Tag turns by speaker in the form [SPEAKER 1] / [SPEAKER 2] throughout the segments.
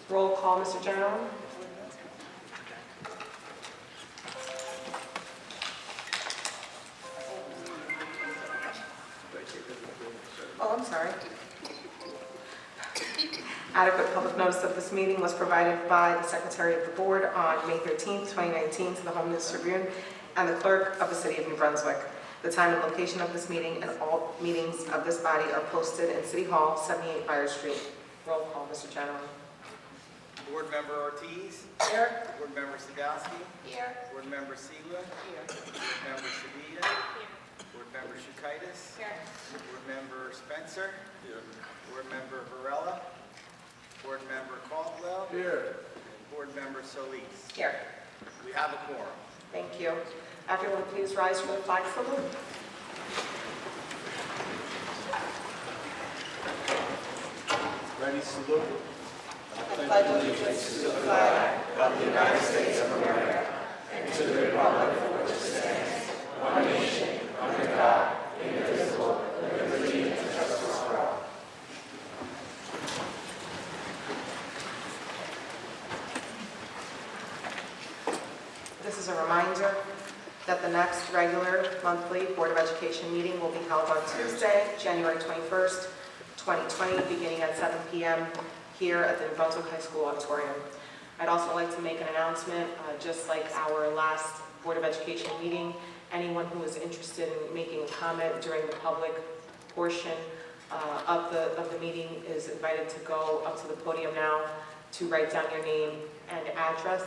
[SPEAKER 1] Roll call, Mr. General. Oh, I'm sorry. Adequate public notice of this meeting was provided by the Secretary of the Board on May 13th, 2019 to the Home News Tribune and the Clerk of the City of New Brunswick. The time and location of this meeting and all meetings of this body are posted in City Hall, 78 Fire Street. Roll call, Mr. General.
[SPEAKER 2] Board Member Ortiz.
[SPEAKER 1] Here.
[SPEAKER 2] Board Member Sadowski.
[SPEAKER 1] Here.
[SPEAKER 2] Board Member Siegler. Here. Board Member Shavita. Here. Board Member Shukaitis. Here. Board Member Spencer. Here. Board Member Varela. Board Member Caldwell.
[SPEAKER 3] Here.
[SPEAKER 2] And Board Member Solis.
[SPEAKER 1] Here.
[SPEAKER 2] We have a quorum.
[SPEAKER 1] Thank you. Everyone, please rise for the flag salute.
[SPEAKER 3] Ready, salute.
[SPEAKER 1] I pledge allegiance to the flag of the United States of America and to the republic for which it stands, one nation, under God, indivisible, with liberty and justice for all. This is a reminder that the next regular monthly Board of Education meeting will be held on Tuesday, January 21st, 2020, beginning at 7 p.m. here at the New Brunswick High School auditorium. I'd also like to make an announcement, just like our last Board of Education meeting, anyone who is interested in making a comment during the public portion of the meeting is invited to go up to the podium now to write down your name and address.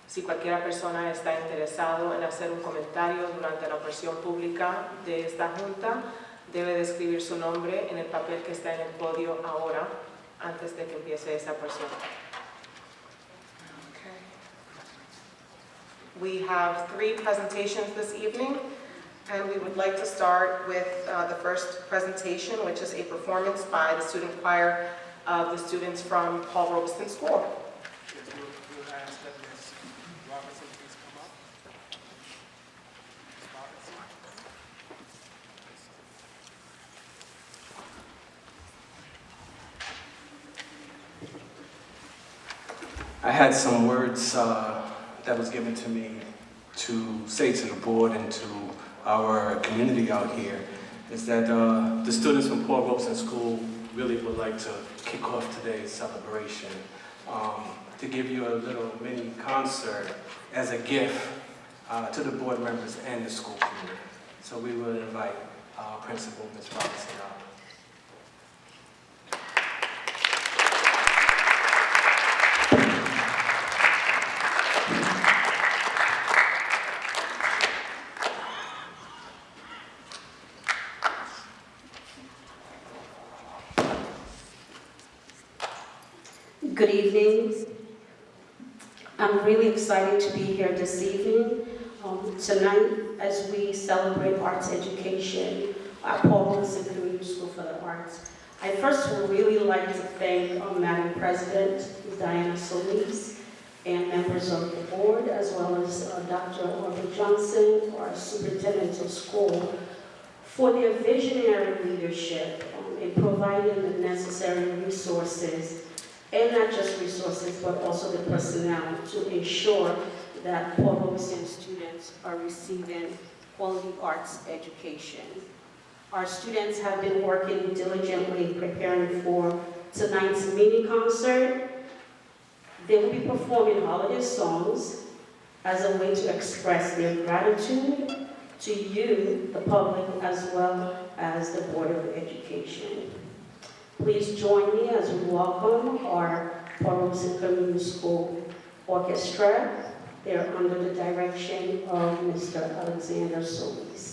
[SPEAKER 1] Si cualquiera persona está interesado en hacer un comentario durante la porción pública de esta junta, debe de escribir su nombre en el papel que está en el podio ahora, antes de que empiece esta porción. Okay. We have 3 presentations this evening, and we would like to start with the first presentation, which is a performance by the student choir of the students from Paul Robeson School.
[SPEAKER 4] We'll ask that Ms. Robertson please come up. Ms. Robertson.
[SPEAKER 3] I had some words that was given to me to say to the board and to our community out here, is that the students from Paul Robeson School really would like to kick off today's celebration, to give you a little mini concert as a gift to the board members and the school community. So we will invite our principal, Ms. Robinson, out.
[SPEAKER 5] Good evening. I'm really excited to be here this evening, tonight, as we celebrate arts education at Paul Robeson Community School for the Arts. I first would really like to thank Madam President Diana Solis and members of the board, as well as Dr. Orville Johnson, our superintendent of school, for their visionary leadership in providing the necessary resources, and not just resources, but also the personnel to ensure that Paul Robeson students are receiving quality arts education. Our students have been working diligently preparing for tonight's mini concert. They will be performing holiday songs as a way to express their gratitude to you, the public, as well as the Board of Education. Please join me as we welcome our Paul Robeson Community School Orchestra. They're under the direction of Mr. Alexander Solis.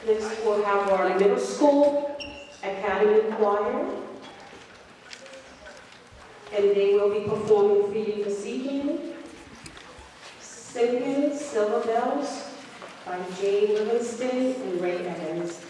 [SPEAKER 5] Next, we'll have our middle school academy choir. And they will be performing for you this evening. Singing Silver Bells by Jay Livingston and Ray Evans.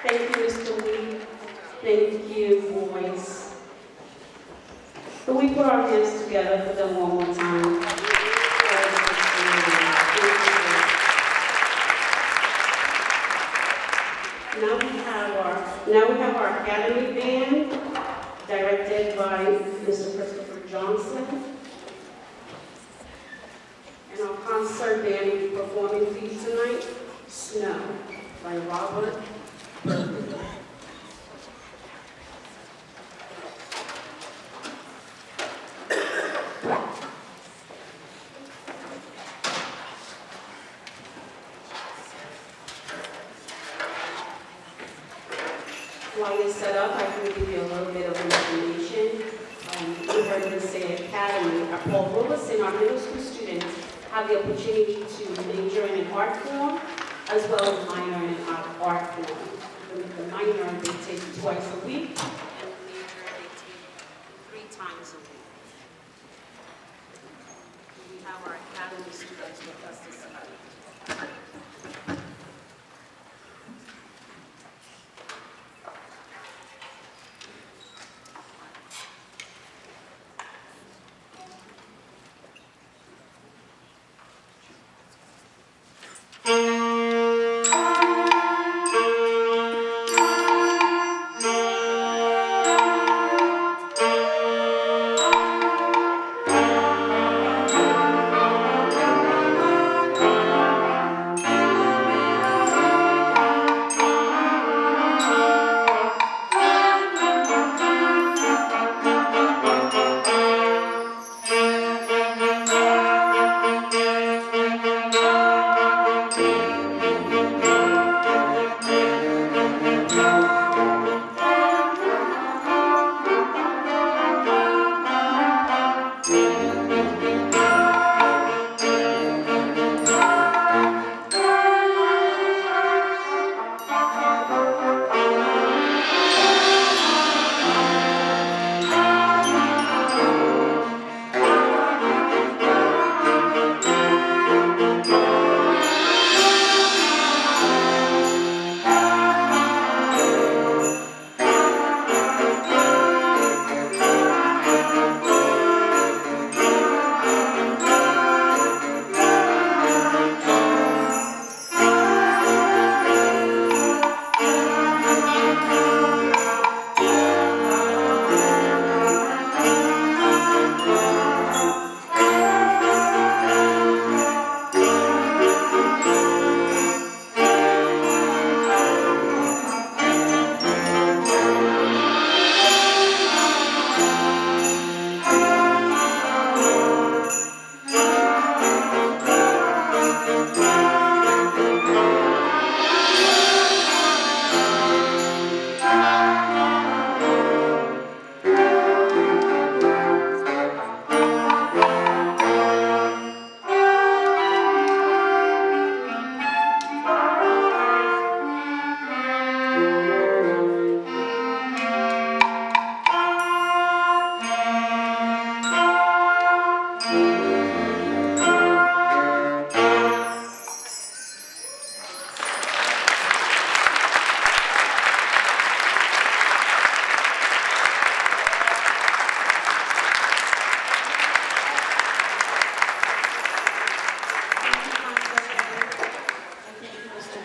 [SPEAKER 5] Thank you, Mr. Lee. Thank you, boys. Can we put our hands together for them one more time? Now we have our Academy Band, directed by Mr. Christopher Johnson. And our concert band will be performing for you tonight, Snow, by Robert. While you're set up, I can give you a little bit of information. You heard me say Academy. Paul Roberson, our middle school students, have the opportunity to major in an art form as well as minor in an art form. art form. The minor, they take twice a week, and the major, they take 3 times a week. We have our academy students with us this evening.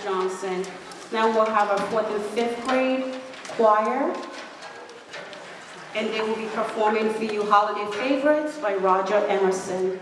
[SPEAKER 5] Johnson. Now we'll have our 4th and 5th grade choir, and they will be performing for you Holiday Favorites by Roger Emerson.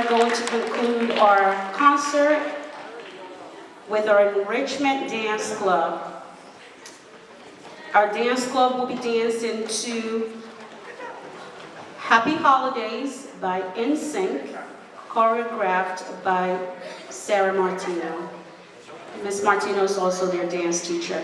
[SPEAKER 5] are going to conclude our concert with our Enrichment Dance Club. Our dance club will be dancing to Happy Holidays by NSYNC, choreographed by Sarah Martino. Ms. Martino is also their dance teacher.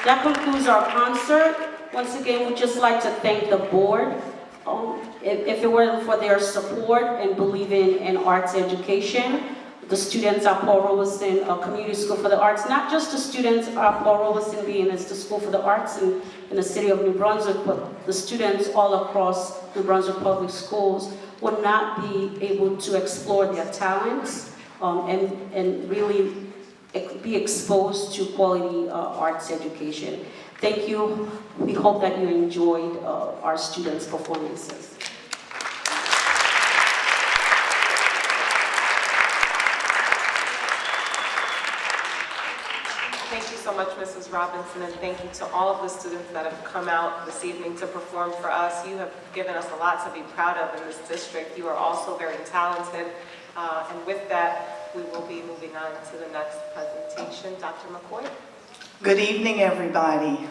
[SPEAKER 5] That concludes our concert. Once again, we'd just like to thank the board. If it weren't for their support and believing in arts education, the students at Paul Robeson Community School for the Arts, not just the students at Paul Robeson being as the School for the Arts in the city of New Brunswick, but the students all across New Brunswick Public Schools would not be able to explore their talents and really be exposed to quality arts education. Thank you. We hope that you enjoyed our students' performances.
[SPEAKER 1] Thank you so much, Mrs. Robinson, and thank you to all of the students that have come out this evening to perform for us. You have given us a lot to be proud of in this district. You are also very talented, and with that, we will be moving on to the next presentation. Dr. McCoy.
[SPEAKER 6] Good evening, everybody.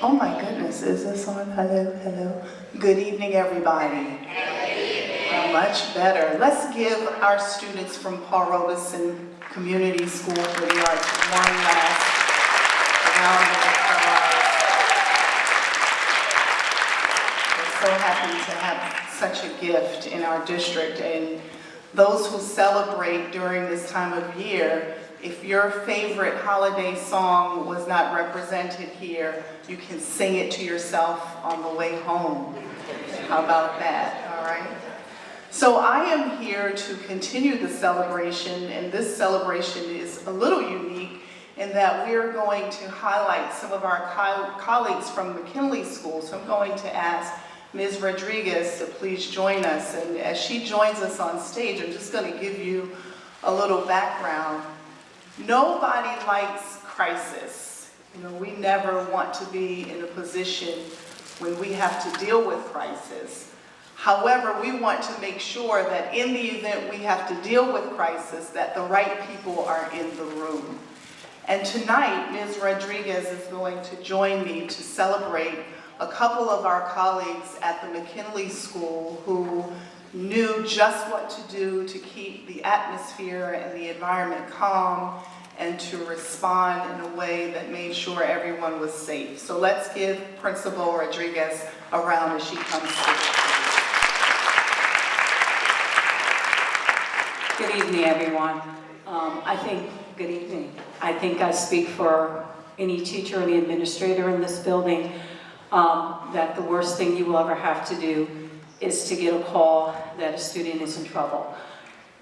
[SPEAKER 6] Oh my goodness, is this on? Hello, hello. Good evening, everybody. Much better. Let's give our students from Paul Robeson Community School for the Arts one last round of applause. We're so happy to have such a gift in our district, and those who celebrate during this time of year If your favorite holiday song was not represented here, you can sing it to yourself on the way home. How about that, all right? So I am here to continue the celebration, and this celebration is a little unique in that we are going to highlight some of our colleagues from McKinley School. So I'm going to ask Ms. Rodriguez to please join us. And as she joins us on stage, I'm just going to give you a little background. Nobody likes crisis. You know, we never want to be in a position when we have to deal with crisis. However, we want to make sure that in the event we have to deal with crisis, that the right people are in the room. And tonight, Ms. Rodriguez is going to join me to celebrate a couple of our colleagues at the McKinley School who knew just what to do to keep the atmosphere and the environment calm and to respond in a way that made sure everyone was safe. So let's give Principal Rodriguez a round as she comes to.
[SPEAKER 7] Good evening, everyone. Good evening. I think I speak for any teacher, any administrator in this building, that the worst thing you will ever have to do is to get a call that a student is in trouble.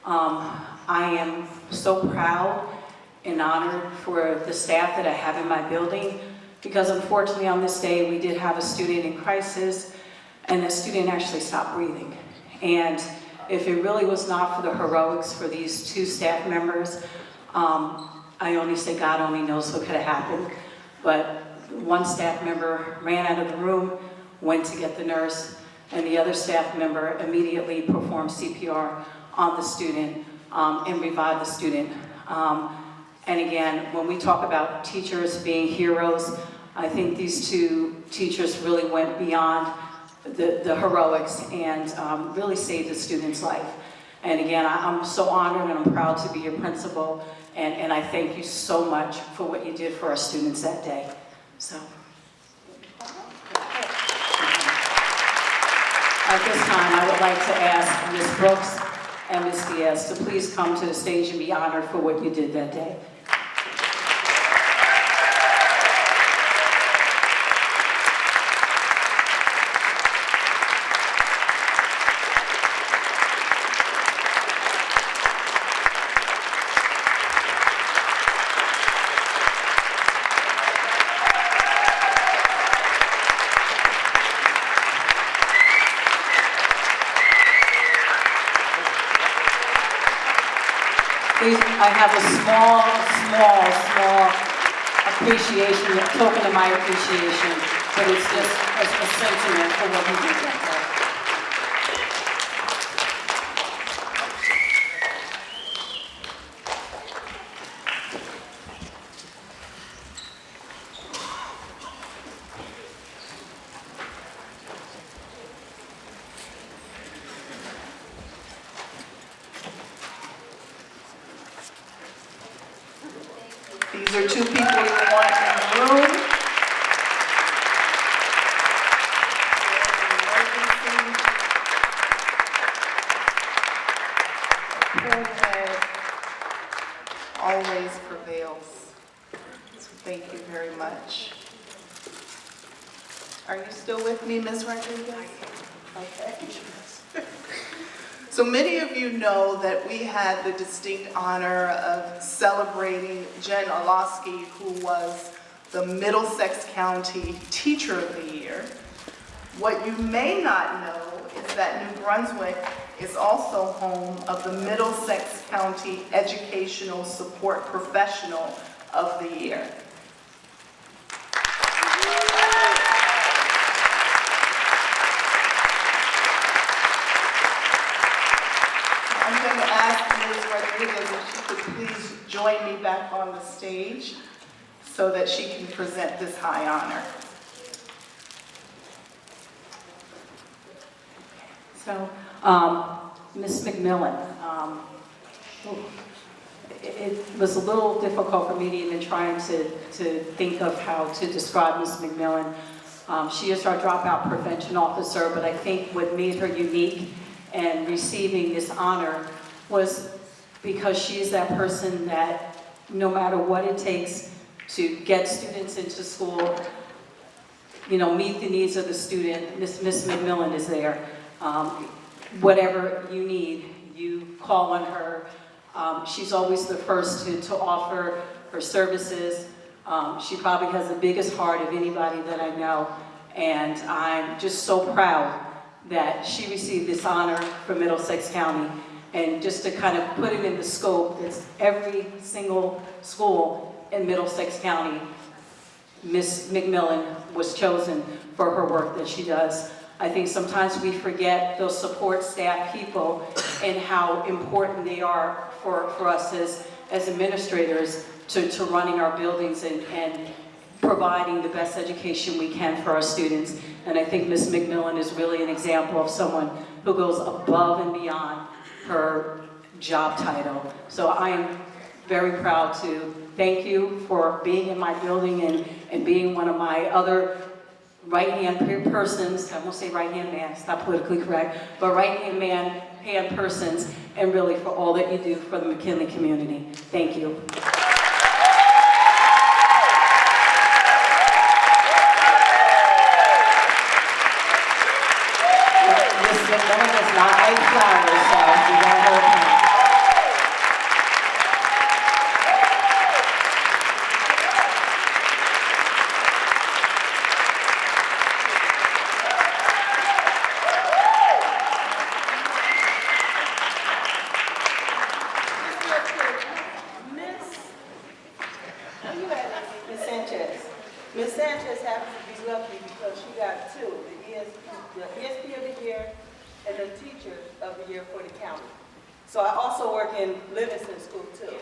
[SPEAKER 7] I am so proud and honored for the staff that I have in my building, because unfortunately on this day we did have a student in crisis, and the student actually stopped breathing. And if it really was not for the heroics for these two staff members, I only say God only knows what could have happened. But one staff member ran out of the room, went to get the nurse, and the other staff member immediately performed CPR on the student and revived the student. And again, when we talk about teachers being heroes, I think these two teachers really went beyond the heroics and really saved the student's life. And again, I'm so honored and I'm proud to be your principal, and I thank you so much for what you did for our students that day. So. At this time, I would like to ask Ms. Brooks and Ms. Diaz to please come to the stage and be honored for what you did that day. I have a small appreciation, a token of my appreciation, but it's just a sentiment for what he did that day.
[SPEAKER 6] These are two people you want in the room. Cool head always prevails. So thank you very much. Are you still with me, Ms. Rodriguez? Okay. So many of you know that we had the distinct honor of celebrating Jen Olosky, who was the Middlesex County Teacher of the Year. What you may not know is that New Brunswick is also home of the Middlesex County Educational Support Professional of the Year. I'm going to ask Ms. Rodriguez if she could please join me back on the stage so that she can present this high honor.
[SPEAKER 7] So, Ms. McMillan, it was a little difficult for me to even try to think of how to describe Ms. McMillan. She is our dropout prevention officer, but I think what made her unique and receiving this honor was because she is that person that no matter what it takes to get students into school, meet the needs of the student. Miss McMillan is there. Whatever you need, you call on her. She's always the first to offer her services. She probably has the biggest heart of anybody that I know, and I'm just so proud that she received this honor from Middlesex County. And just to kind of put it in the scope, it's every single school in Middlesex County. Miss McMillan was chosen for her work that she does. I think sometimes we forget those support staff people and how important they are for us as administrators to running our buildings and providing the best education we can for our students. And I think Miss McMillan is really an example of someone who goes above and beyond her job title. So I am very proud to thank you for being in my building and being one of my other right-hand persons. I won't say right-hand man, it's not politically correct, but right-hand hand persons, and really for all that you do for the McKinley community. Thank you. Miss McMillan does not like flowers, so you gotta hold on.
[SPEAKER 8] Miss Sanchez happens to be lucky because she got two, the ESP of the year and the teacher of the year for the county. So I also work in Livingston School too.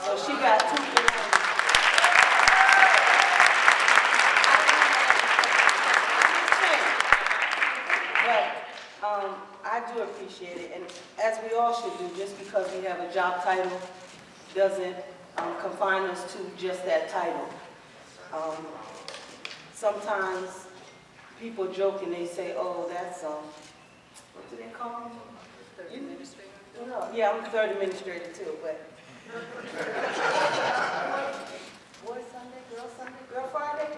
[SPEAKER 8] So she got two things. But I do appreciate it, and as we all should do, just because we have a job title doesn't confine us to just that title. Sometimes people joke and they say, "Oh, that's what do they call me? Third administrator." No, yeah, I'm third administrator too, but Boy Sunday, Girl Friday,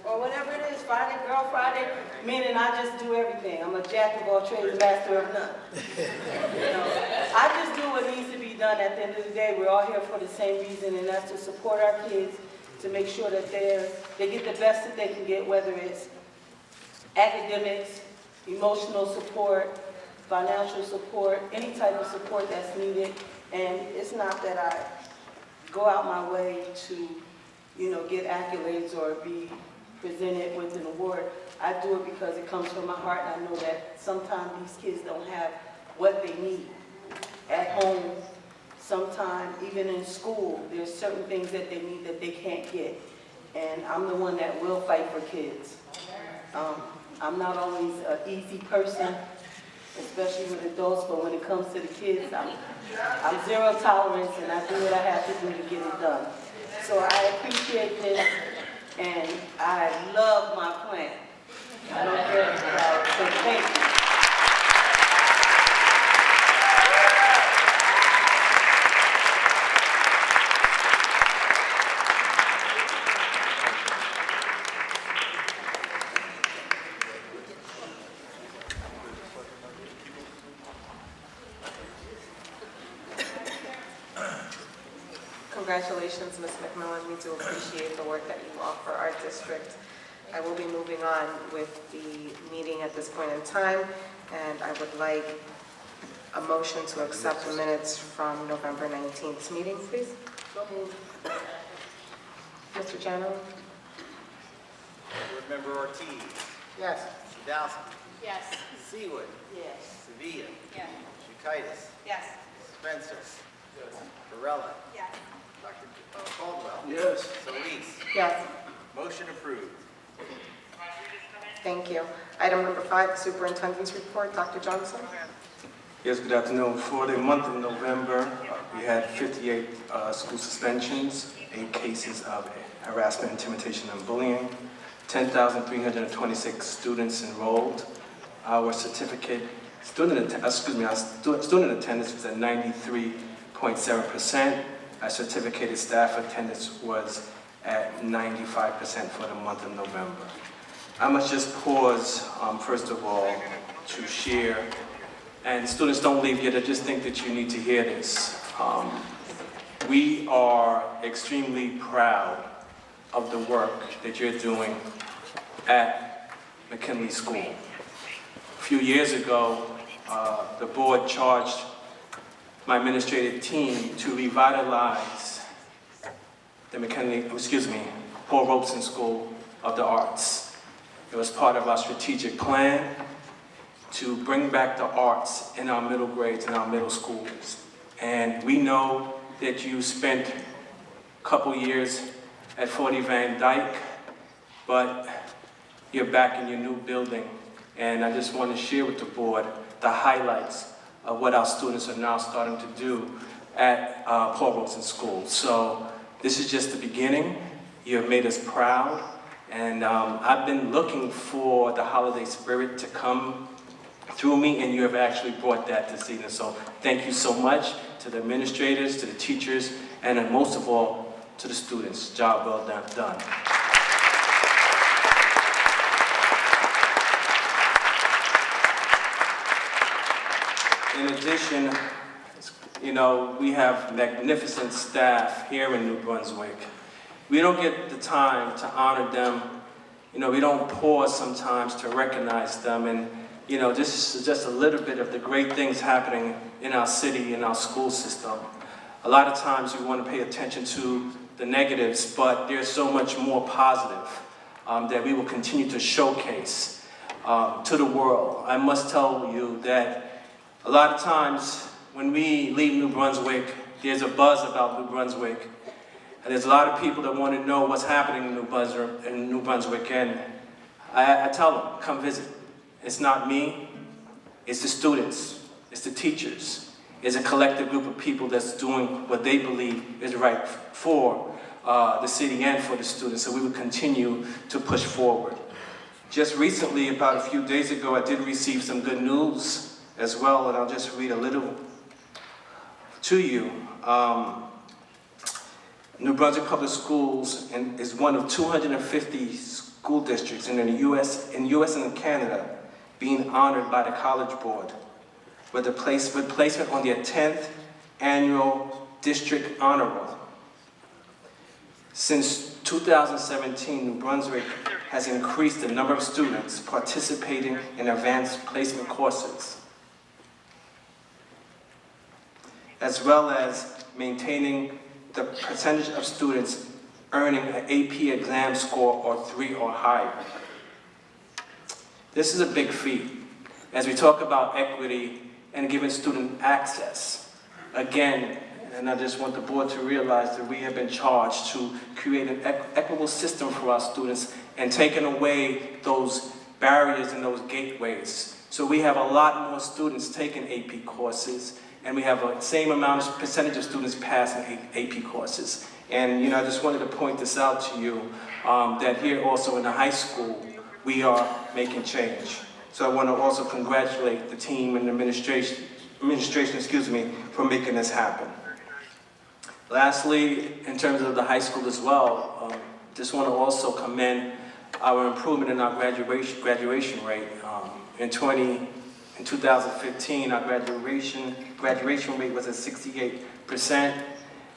[SPEAKER 8] or whatever it is, Friday, Girl Friday. Meaning I just do everything. I'm a jack of all trades, master of none. I just do what needs to be done. At the end of the day, we're all here for the same reason, and that's to support our kids, to make sure that they get the best that they can get, whether it's academics, emotional support, financial support, any type of support that's needed. And it's not that I go out my way to, get accolades or be presented with an award. I do it because it comes from my heart, and I know that sometimes these kids don't have what they need at home. Sometimes, even in school, there's certain things that they need that they can't get. And I'm the one that will fight for kids. I'm not always an easy person, especially with adults, but when it comes to the kids, I'm zero tolerance, and I do what I have to do to get it done. So I appreciate this, and I love my plant. I don't care about it, so thank you.
[SPEAKER 1] Congratulations, Ms. McMillan. We do appreciate the work that you offer our district. I will be moving on with the meeting at this point in time, and I would like a motion to accept the minutes from November 19th's meeting, please.
[SPEAKER 8] So moved.
[SPEAKER 1] Mr. Jano?
[SPEAKER 2] Board Member Ortiz.
[SPEAKER 8] Yes.
[SPEAKER 2] Dowson.
[SPEAKER 9] Yes.
[SPEAKER 2] Seawood.
[SPEAKER 8] Yes.
[SPEAKER 2] Sevilla.
[SPEAKER 9] Yes.
[SPEAKER 2] Chukaitis.
[SPEAKER 9] Yes.
[SPEAKER 2] Spencer. Varela.
[SPEAKER 9] Yes.
[SPEAKER 2] Dr. Caldwell.
[SPEAKER 3] Yes.
[SPEAKER 2] Solis.
[SPEAKER 1] Yes.
[SPEAKER 2] Motion approved.
[SPEAKER 1] Thank you. Item number 5, the superintendent's report. Dr. Johnson?
[SPEAKER 3] Yes, good afternoon. For the month of November, we had 58 school suspensions, 8 cases of harassment, intimidation, and bullying, 10,326 students enrolled. Our student attendance was at 93.7%. our certificated staff attendance was at 95% for the month of November. I must just pause, first of all, to share, and students don't leave yet, I just think that you need to hear this. We are extremely proud of the work that you're doing at McKinley School. A few years ago, the board charged my administrative team to revitalize the Paul Robeson School of the Arts. It was part of our strategic plan to bring back the arts in our middle grades and our middle schools. And we know that you spent a couple years at 40 Van Dyke, but you're back in your new building. And I just want to share with the board the highlights of what our students are now starting to do at Paul Robeson School. So this is just the beginning. You have made us proud. And I've been looking for the holiday spirit to come through me, and you have actually brought that this evening. So thank you so much to the administrators, to the teachers, and most of all, to the students. Job well done. In addition, you know, we have magnificent staff here in New Brunswick. We don't get the time to honor them. You know, we don't pause sometimes to recognize them. And, you know, this is just a little bit of the great things happening in our city, in our school system. A lot of times we want to pay attention to the negatives, but there's so much more positive that we will continue to showcase to the world. I must tell you that a lot of times when we leave New Brunswick, there's a buzz about New Brunswick. And there's a lot of people that want to know what's happening in New Brunswick. And I tell them, come visit. It's not me, it's the students, it's the teachers. It's a collective group of people that's doing what they believe is right for the city and for the students. So we will continue to push forward. Just recently, about a few days ago, I did receive some good news as well, and I'll just read a little to you. New Brunswick Public Schools is one of 250 school districts in the U.S. and in Canada being honored by the College Board with placement on their 10th annual district honor roll. Since 2017, New Brunswick has increased the number of students participating in advanced placement courses, as well as maintaining the percentage of students earning an AP exam score or 3 or higher. This is a big feat as we talk about equity and giving student access. Again, and I just want the board to realize that we have been charged to create an equitable system for our students and taking away those barriers and those gateways. So we have a lot more students taking AP courses, and we have a same amount of percentage of students passing AP courses. And you know, I just wanted to point this out to you, that here also in the high school, we are making change. So I want to also congratulate the team and the administration, for making this happen. Lastly, in terms of the high school as well, just want to also commend our improvement in our graduation rate. In 2015, our graduation rate was at 68%,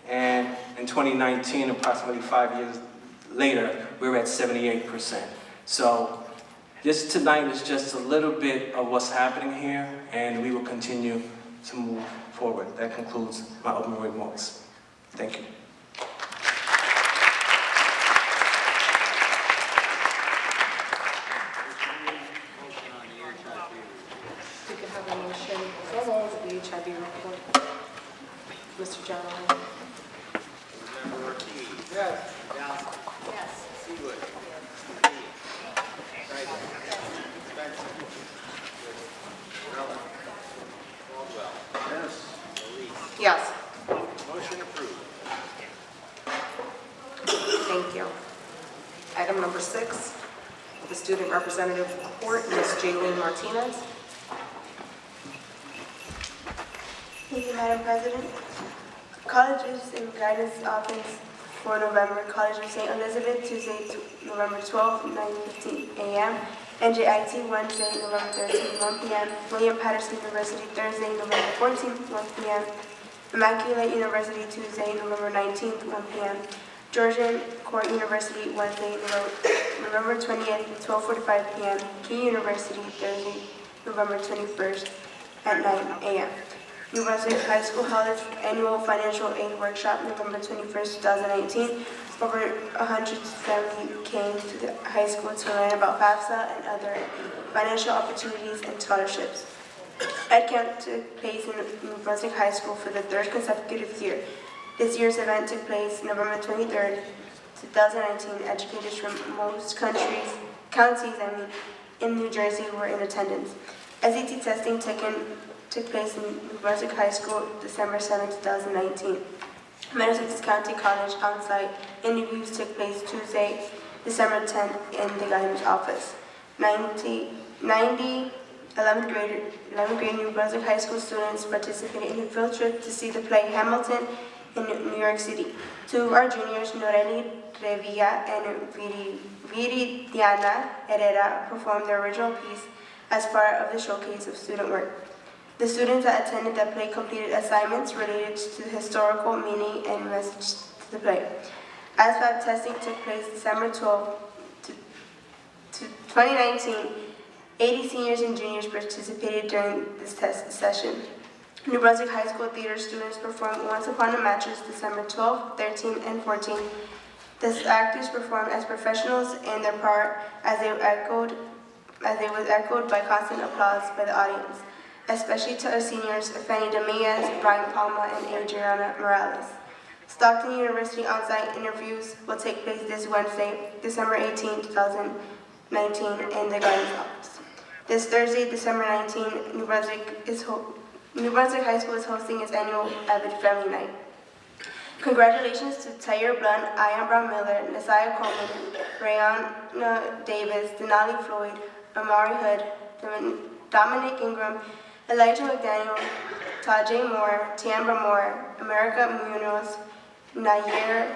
[SPEAKER 3] and in 2019, approximately 5 years later, we're at 78%. So this tonight is just a little bit of what's happening here, and we will continue to move forward. That concludes my opening remarks. Thank you.
[SPEAKER 1] We could have a motion for the HIV report. Mr. General.
[SPEAKER 2] Member Ortiz.
[SPEAKER 4] Yes.
[SPEAKER 2] Johnson.
[SPEAKER 8] Yes.
[SPEAKER 2] Seawood. Spencer. Rella. Caldwell. Yes. Elise.
[SPEAKER 1] Yes.
[SPEAKER 2] Motion approved.
[SPEAKER 1] Thank you. Item number 6, the student representative report, Ms. Jaylene
[SPEAKER 9] Colleges and Guidance Office for November. College of St. Elizabeth, Tuesday, November 12th, 9:15 a.m. NJIT, Wednesday, November 13th, 1 p.m. William Patterson University, Thursday, November 14th, 1 p.m. Immaculate University, Tuesday, November 19th, 1 p.m. Georgian Court University, Wednesday, November 20th, 12:45 p.m. Key University, Thursday, November 21st at 9 a.m. New Brunswick High School held its annual financial aid workshop November 21st, 2019. Over 170 came to the high school to learn about FAFSA and other financial opportunities and scholarships. Ed Camp took place in New Brunswick High School for the third consecutive year. This year's event took place November 23rd, 2019. Educators from most counties in New Jersey were in attendance. SAT testing took place in New Brunswick High School December 7, 2019. Middlesex County College on-site interviews took place Tuesday, December 10th in the guidance office. 11th grade New Brunswick High School students participated in a field trip to see the play Hamilton in New York City. Two of our juniors, Noreli Revilla and Viridiana Herrera, performed their original piece as part of the showcase of student work. The students that attended the play completed assignments related to the historical meaning and message to the play. ASVAB testing took place December 12, 2019. 80 seniors and juniors participated during this test session. New Brunswick High School theater students performed Once Upon a Mattress December 12, 13, and 14. The actors performed as professionals in their part as it was echoed by constant applause by the audience, especially to our seniors, Fanny Dominguez, Brian Palma, and Adriana Morales. Stockton University on-site interviews will take place this Wednesday, December 18, 2019, in the guidance office. This Thursday, December 19, New Brunswick High School is hosting its annual Avid Family Night. Congratulations to Tyre Blunt, Ian Brown Miller, Nasiah Coleman, Rayana Davis, Denali Floyd, Amari Hood, Dominic Ingram, Elijah McDaniel, Tajay Moore, Tiambra Moore, America Munoz, Nair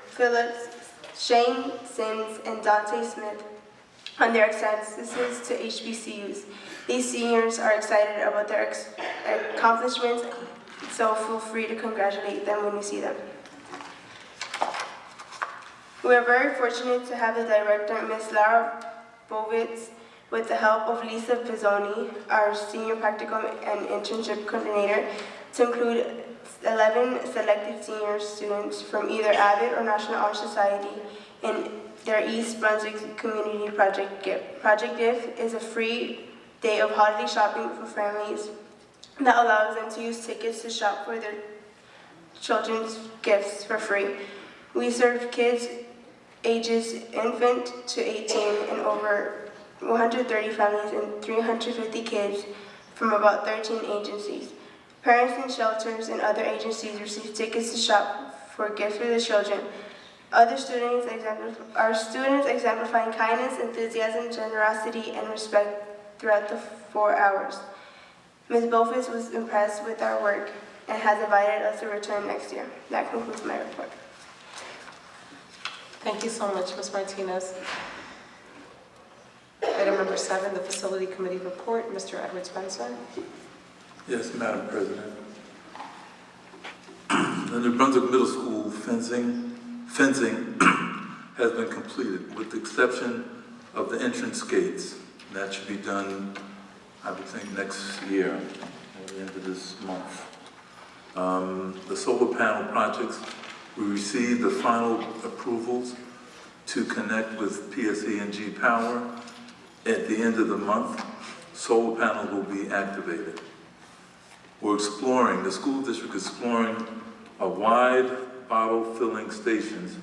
[SPEAKER 9] Phillips, Shane Sims, and Dante Smith on their acceptances to HBCUs. These seniors are excited about their accomplishments, so feel free to congratulate them when you see them. We are very fortunate to have the director, Ms. Lara Bovitz, with the help of Lisa Pizzoni, our senior practical and internship coordinator, to include 11 selected senior students from either Avid or National Honor Society in their East Brunswick Community Project Gift. Project Gift is a free day of holiday shopping for families that allows them to use tickets to shop for their children's gifts for free. We serve kids ages infant to 18 and over 130 families and 350 kids from about 13 agencies. Parents in shelters and other agencies receive tickets to shop for gifts for the children. Our students exemplifying kindness, enthusiasm, generosity, and respect throughout the 4 hours. Ms. Bofis was impressed with our work and has invited us to return next year. That concludes my report.
[SPEAKER 1] Thank you so much, Ms. Martinez. Item number 7, the Facility Committee Report. Mr. Edward Spencer.
[SPEAKER 10] Yes, Madam President. The New Brunswick Middle School fencing has been completed with the exception of the entrance gates. That should be done, I would think, next year, at the end of this month. The solar panel projects, we received the final approvals to connect with PSE&G Power. At the end of the month, solar panels will be activated. The school district is exploring a wide bottle filling stations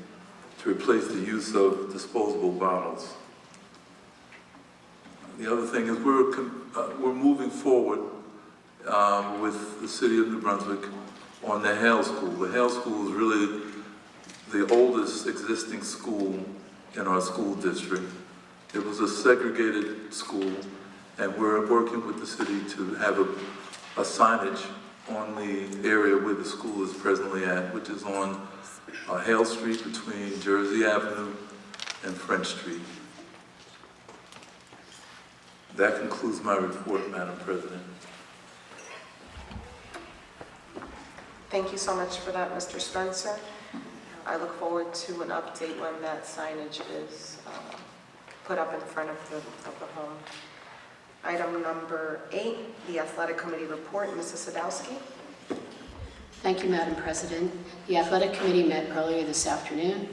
[SPEAKER 10] to replace the use of disposable bottles. The other thing is we're moving forward with the city of New Brunswick on the Hale School. The Hale School is really the oldest existing school in our school district. It was a segregated school, and we're working with the city to have a signage on the area where the school is presently at, which is on Hale Street between Jersey Avenue and French Street. That concludes my report, Madam President.
[SPEAKER 1] Thank you so much for that, Mr. Spencer. I look forward to an update when that signage is put up in front of the home. Item number 8, the Athletic Committee report. Mrs. Sadowski.
[SPEAKER 5] Thank you, Madam President. The Athletic Committee met earlier this afternoon,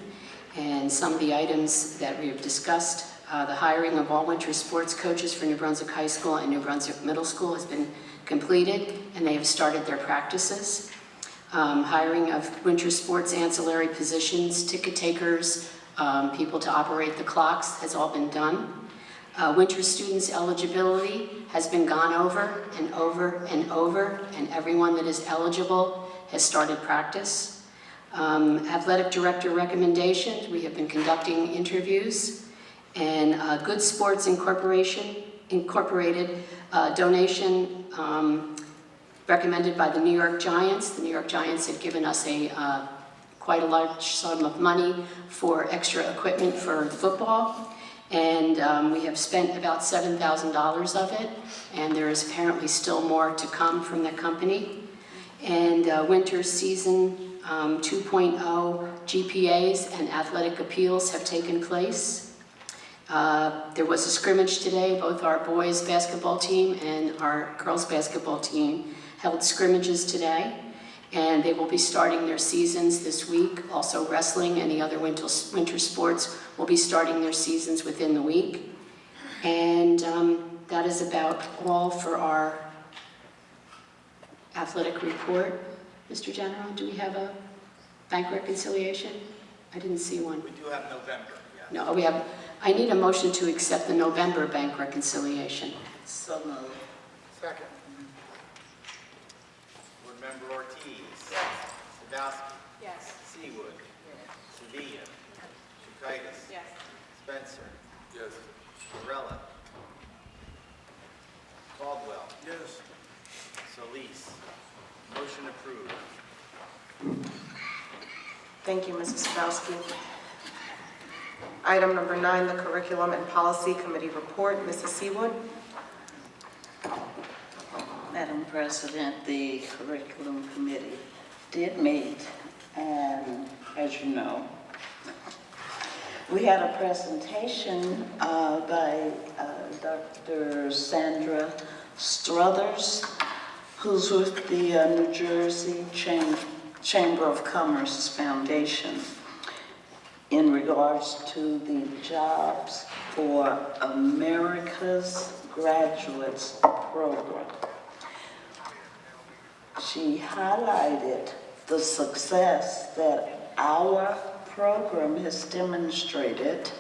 [SPEAKER 5] and some of the items that we have discussed, the hiring of all winter sports coaches for New Brunswick High School and New Brunswick Middle School has been completed, and they have started their practices. Hiring of winter sports ancillary positions, ticket takers, people to operate the clocks has all been done. Winter students' eligibility has been gone over and over and over, and everyone that is eligible has started practice. Athletic director recommendations, we have been conducting interviews, and Good Sports Incorporated donation recommended by the New York Giants. The New York Giants have given us quite a large sum of money for extra equipment for football. And we have spent about $7,000 of it, and there is apparently still more to come from the company. And winter season 2.0 GPAs and athletic appeals have taken place. There was a scrimmage today. Both our boys basketball team and our girls basketball team held scrimmages today, and they will be starting their seasons this week. Also, wrestling and the other winter sports will be starting their seasons within the week. And that is about all for our athletic report. Mr. General, do we have a bank reconciliation? I didn't see one.
[SPEAKER 2] We do have November, yes.
[SPEAKER 5] No, we have. I need a motion to accept the November bank reconciliation.
[SPEAKER 8] So moved.
[SPEAKER 2] Second. Board Member Ortiz. Yes. Sadowski.
[SPEAKER 8] Yes.
[SPEAKER 2] Seawood. Sevilla. Chukaitis.
[SPEAKER 8] Yes.
[SPEAKER 2] Spencer.
[SPEAKER 10] Yes.
[SPEAKER 2] Varela. Caldwell.
[SPEAKER 4] Yes.
[SPEAKER 2] Solis. Motion approved.
[SPEAKER 1] Thank you, Mrs. Sadowski. Item number 9, the Curriculum and Policy Committee report. Mrs. Seawood.
[SPEAKER 11] Madam President, the Curriculum Committee did meet, and as you know, we had a presentation by Dr. Sandra Struthers, who's with the New Jersey Chamber of Commerce Foundation, in regards to the Jobs for America's Graduates program. She highlighted the success that our program has demonstrated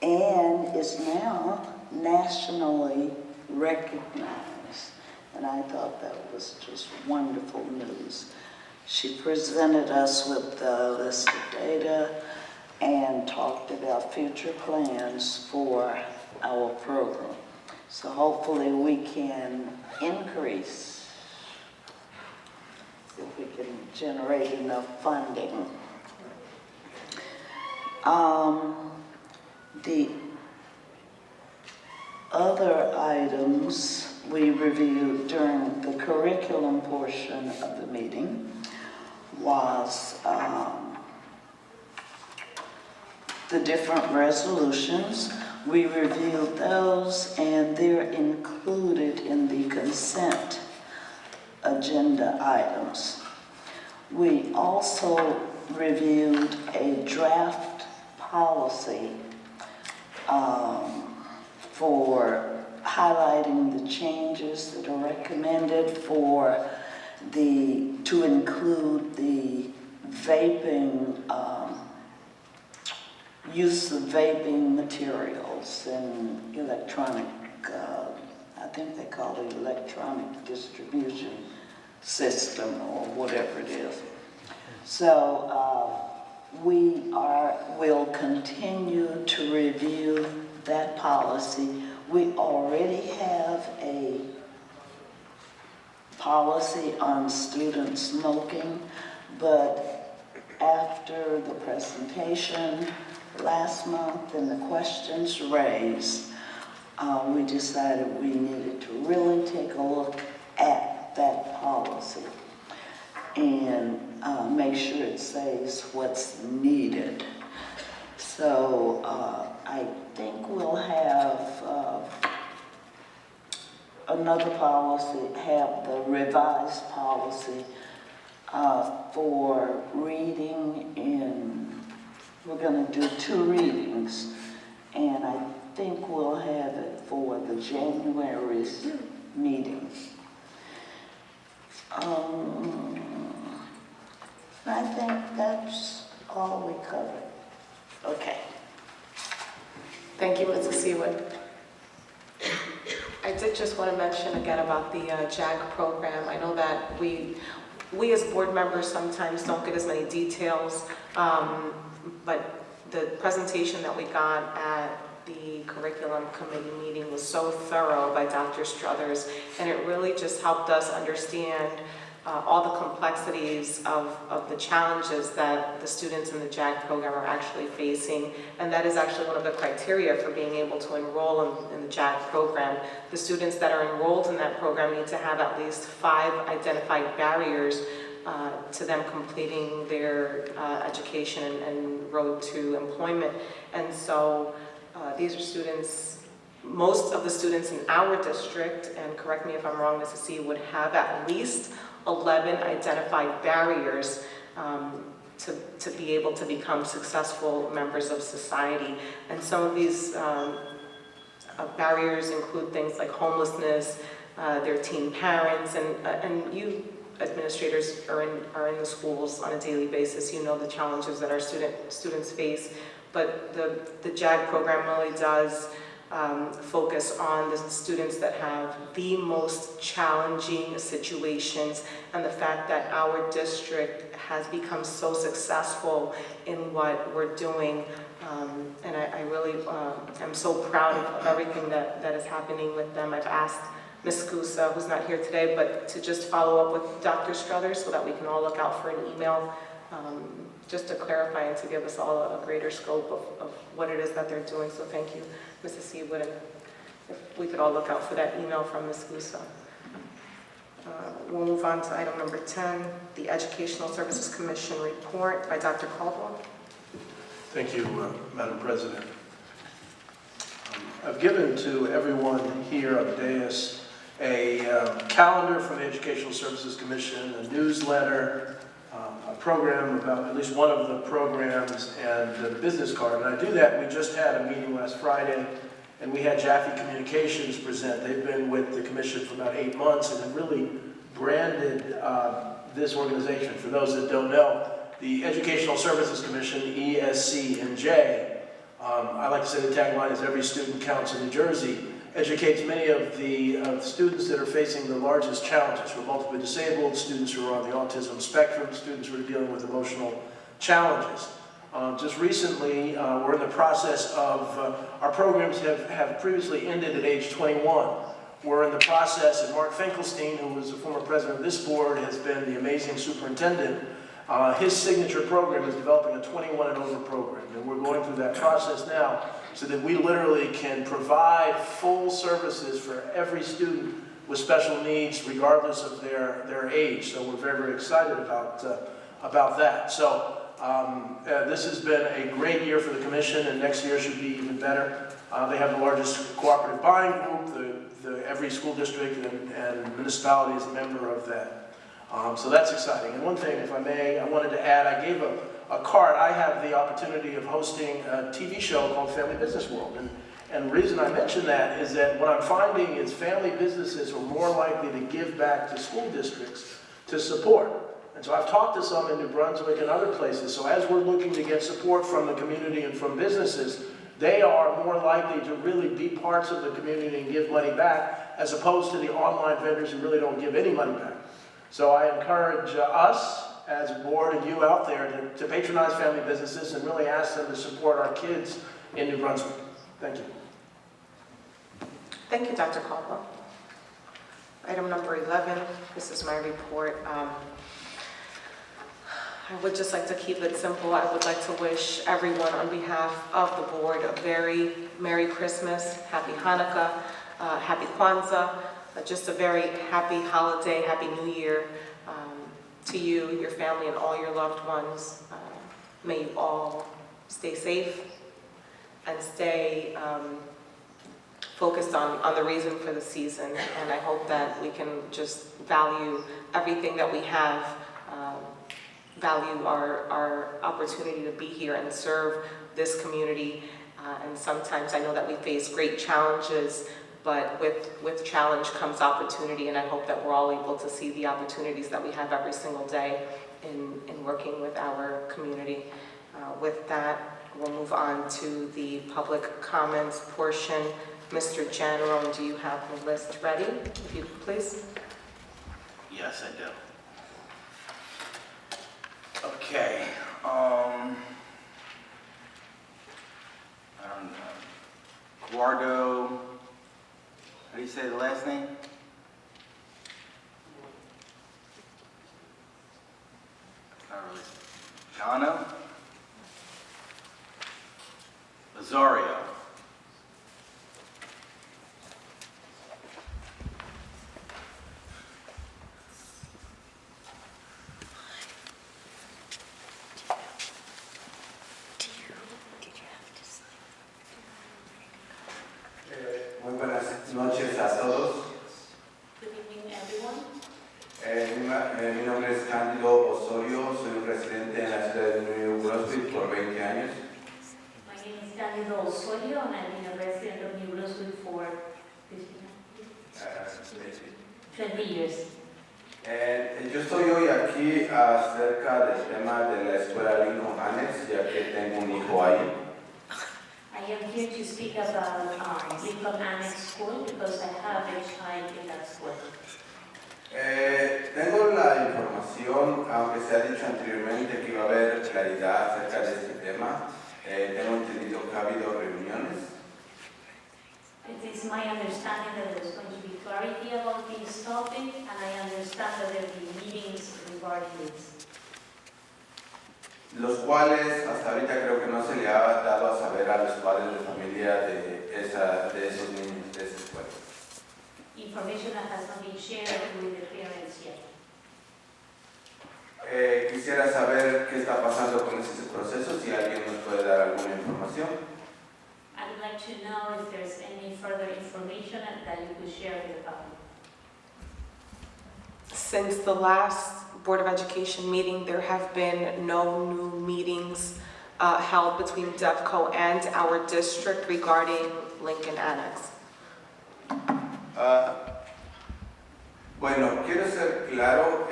[SPEAKER 11] and is now nationally recognized. And I thought that was just wonderful news. She presented us with a list of data and talked about future plans for our program. So hopefully we can increase, if we can generate enough funding. The other items we reviewed during the curriculum portion of the meeting was the different resolutions. We reviewed those, and they're included in the consent agenda items. We also reviewed a draft policy for highlighting the changes that are recommended to include the vaping, use of vaping materials and electronic, I think they call it electronic distribution system or whatever it is. So we'll continue to review that policy. We already have a policy on student smoking, but after the presentation last month and the questions raised, we decided we needed to really take a look at that policy and make sure it says what's needed. So I think we'll have another policy, have the revised policy for reading we're going to do 2 readings, and I think we'll have it for the January's meeting. I think that's all we covered. Okay.
[SPEAKER 1] Thank you, Mrs. Seawood. I did just want to mention again about the JAG program. I know that we as board members sometimes don't get as many details, but the presentation that we got at the curriculum committee meeting was so thorough by Dr. Struthers, and it really just helped us understand all the complexities of the challenges that the students in the JAG program are actually facing, and that is actually one of the criteria for being able to enroll in the JAG program. The students that are enrolled in that program need to have at least 5 identified barriers to them completing their education and road to employment. And so these are students, most of the students in our district, and correct me if I'm wrong, Mrs. C, would have at least 11 identified barriers to be able to become successful members of society. And some of these barriers include things like homelessness, their teen parents, and you administrators are in the schools on a daily basis. You know the challenges that our students face, but the JAG program really does focus on the students that have the most challenging situations, and the fact that our district has become so successful in what we're doing. And I really am so proud of everything that is happening with them. I've asked Ms. Gusa, who's not here today, but to just follow up with Dr. Struthers so that we can all look out for an email, just to clarify and to give us all a greater scope of what it is that they're doing. So thank you, Mrs. Seawood, and if we could all look out for that email from Ms. Gusa. We'll move on to item number 10, the Educational Services Commission report by Dr. Caldwell.
[SPEAKER 12] Thank you, Madam President. I've given to everyone here on the dais a calendar from the Educational Services Commission, a newsletter, a program about at least one of the programs, and a business card. And I do that. We just had a meeting last Friday, and we had Jaffe Communications present. They've been with the commission for about 8 months and have really branded this organization. For those that don't know, the Educational Services Commission, ESC&J, I like to say the tagline is "Every student counts" in New Jersey, educates many of the students that are facing the largest challenges. We're multiply disabled, students who are on the autism spectrum, students who are dealing with emotional challenges. Just recently, we're in the process of, our programs have previously ended at age 21. We're in the process, and Mark Finkelstein, who was the former president of this board, has been the amazing superintendent. His signature program is developing a 21 and over program, and we're going through that process now so that we literally can provide full services for every student with special needs regardless of their age. So we're very, very excited about that. So this has been a great year for the commission, and next year should be even better. They have the largest cooperative buying group. Every school district and municipality is a member of that. So that's exciting. And one thing, if I may, I wanted to add, I gave a card. I have the opportunity of hosting a TV show called Family Business World. And the reason I mention that is that what I'm finding is family businesses are more likely to give back to school districts to support. And so I've talked to some in New Brunswick and other places. So as we're looking to get support from the community and from businesses, they are more likely to really be parts of the community and give money back, as opposed to the online vendors who really don't give any money back. So I encourage us as a board and you out there to patronize family businesses and really ask them to support our kids in New Brunswick. Thank you.
[SPEAKER 1] Thank you, Dr. Caldwell. Item number 11, this is my report. I would just like to keep it simple. I would like to wish everyone on behalf of the board a very Merry Christmas, Happy Hanukkah, Happy Kwanzaa, just a very happy holiday, Happy New Year to you, your family, and all your loved ones. May you all stay safe and stay focused on the reason for the season. And I hope that we can just value everything that we have, value our opportunity to be here and serve this community. And sometimes I know that we face great challenges, but with challenge comes opportunity, and I hope that we're all able to see the opportunities that we have every single day in working with our community. With that, we'll move on to the public comments portion. Mr. General, do you have the list ready, if you could please?
[SPEAKER 13] Yes, I do. Okay, I don't know. Guardo, how do you say the last name? Not really. Gano? Azario.
[SPEAKER 14] Muy buenas noches a todos.
[SPEAKER 5] Good evening, everyone.
[SPEAKER 14] Mi nombre es Cándido Osorio, soy un residente en la ciudad de New Brunswick por 20 años.
[SPEAKER 5] My name is Cándido Osorio, and I've been a resident of New Brunswick for 20 years.
[SPEAKER 14] Yo estoy hoy aquí acerca del tema de la escuela Lincoln Annex, ya que tengo un hijo ahí.
[SPEAKER 5] I am here to speak about Lincoln Annex School because I have a child in that school.
[SPEAKER 14] Tengo la información, aunque se ha dicho anteriormente que iba a haber claridad acerca de este tema. Tengo entendido que ha habido reuniones.
[SPEAKER 5] It is my understanding that there is going to be clarity about this topic, and I understand that there will be meetings regarding this.
[SPEAKER 14] Los cuales hasta ahorita creo que no se le ha dado a saber a los padres de familia de esos niños de esa escuela.
[SPEAKER 5] Information that has not been shared with the parents yet.
[SPEAKER 14] Quisiera saber qué está pasando con ese proceso, si alguien nos puede dar alguna información.
[SPEAKER 5] I would like to know if there's any further information that you could share with the public.
[SPEAKER 1] Since the last Board of Education meeting, there have been no new meetings held between DevCo and our district regarding Lincoln Annex.
[SPEAKER 14] Bueno, quiero ser claro,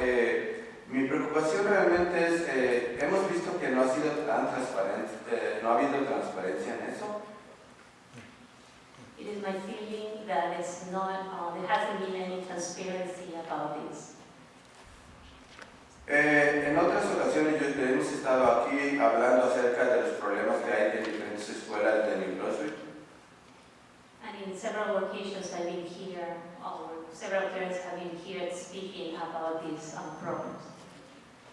[SPEAKER 14] mi preocupación realmente es, hemos visto que no ha sido tan transparente, no ha habido transparencia en eso.
[SPEAKER 5] It is my feeling that it's not, there hasn't been any transparency about this.
[SPEAKER 14] En otras ocasiones hemos estado aquí hablando acerca de los problemas que hay en diferentes escuelas de New Brunswick.
[SPEAKER 5] And in several occasions I've been here, or several parents have been here speaking about these problems.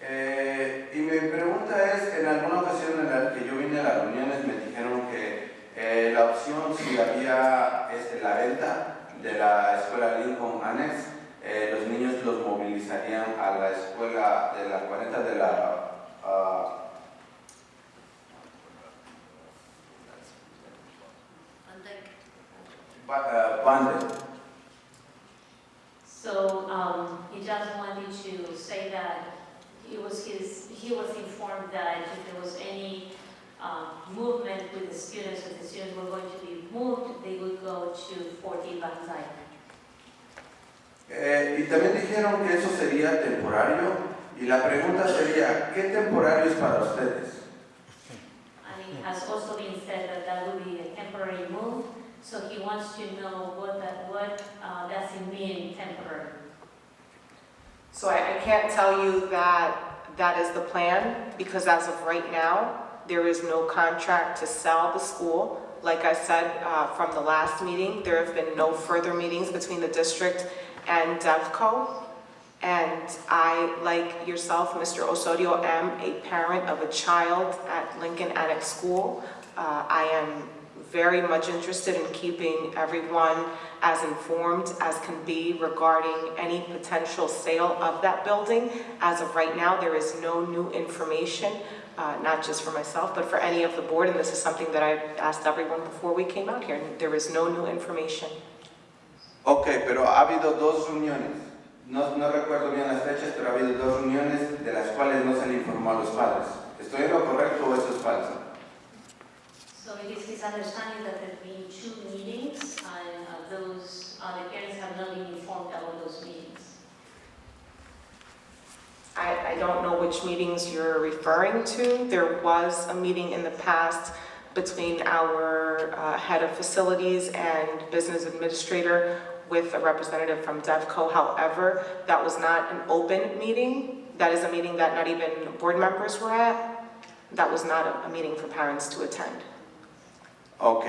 [SPEAKER 14] Y mi pregunta es, en alguna ocasión en la que yo vine a las reuniones me dijeron que la opción, si había la venta de la escuela Lincoln Annex, los niños los movilizarían a la escuela de la 40 de la Bande.
[SPEAKER 5] So he just wanted to say that he was informed that if there was any movement with the students, if the students were going to be moved, they would go to 40 Van Dyke.
[SPEAKER 14] Y también dijeron que eso sería temporario, y la pregunta sería, ¿qué temporario es para ustedes?
[SPEAKER 5] And it has also been said that that would be a temporary move, so he wants to know what does it mean temporary.
[SPEAKER 1] So I can't tell you that that is the plan, because as of right now, there is no contract to sell the school. Like I said from the last meeting, there have been no further meetings between the district and DevCo. And I, like yourself, Mr. Osorio, am a parent of a child at Lincoln Annex School. I am very much interested in keeping everyone as informed as can be regarding any potential sale of that building. As of right now, there is no new information, not just for myself, but for any of the board, and this is something that I asked everyone before we came out here. There is no new information.
[SPEAKER 14] Ok, pero ha habido dos reuniones. No recuerdo bien las fechas, pero ha habido dos reuniones de las cuales no se le informó a los padres. ¿Estoy en lo correcto o eso es falso?
[SPEAKER 5] So it is his understanding that there have been 2 meetings, and the parents have not been informed about those meetings.
[SPEAKER 1] I don't know which meetings you're referring to. There was a meeting in the past between our head of facilities and business administrator with a representative from DevCo. However, that was not an open meeting. That is a meeting that not even board members were at. That was not a meeting for parents to attend.
[SPEAKER 14] Ok,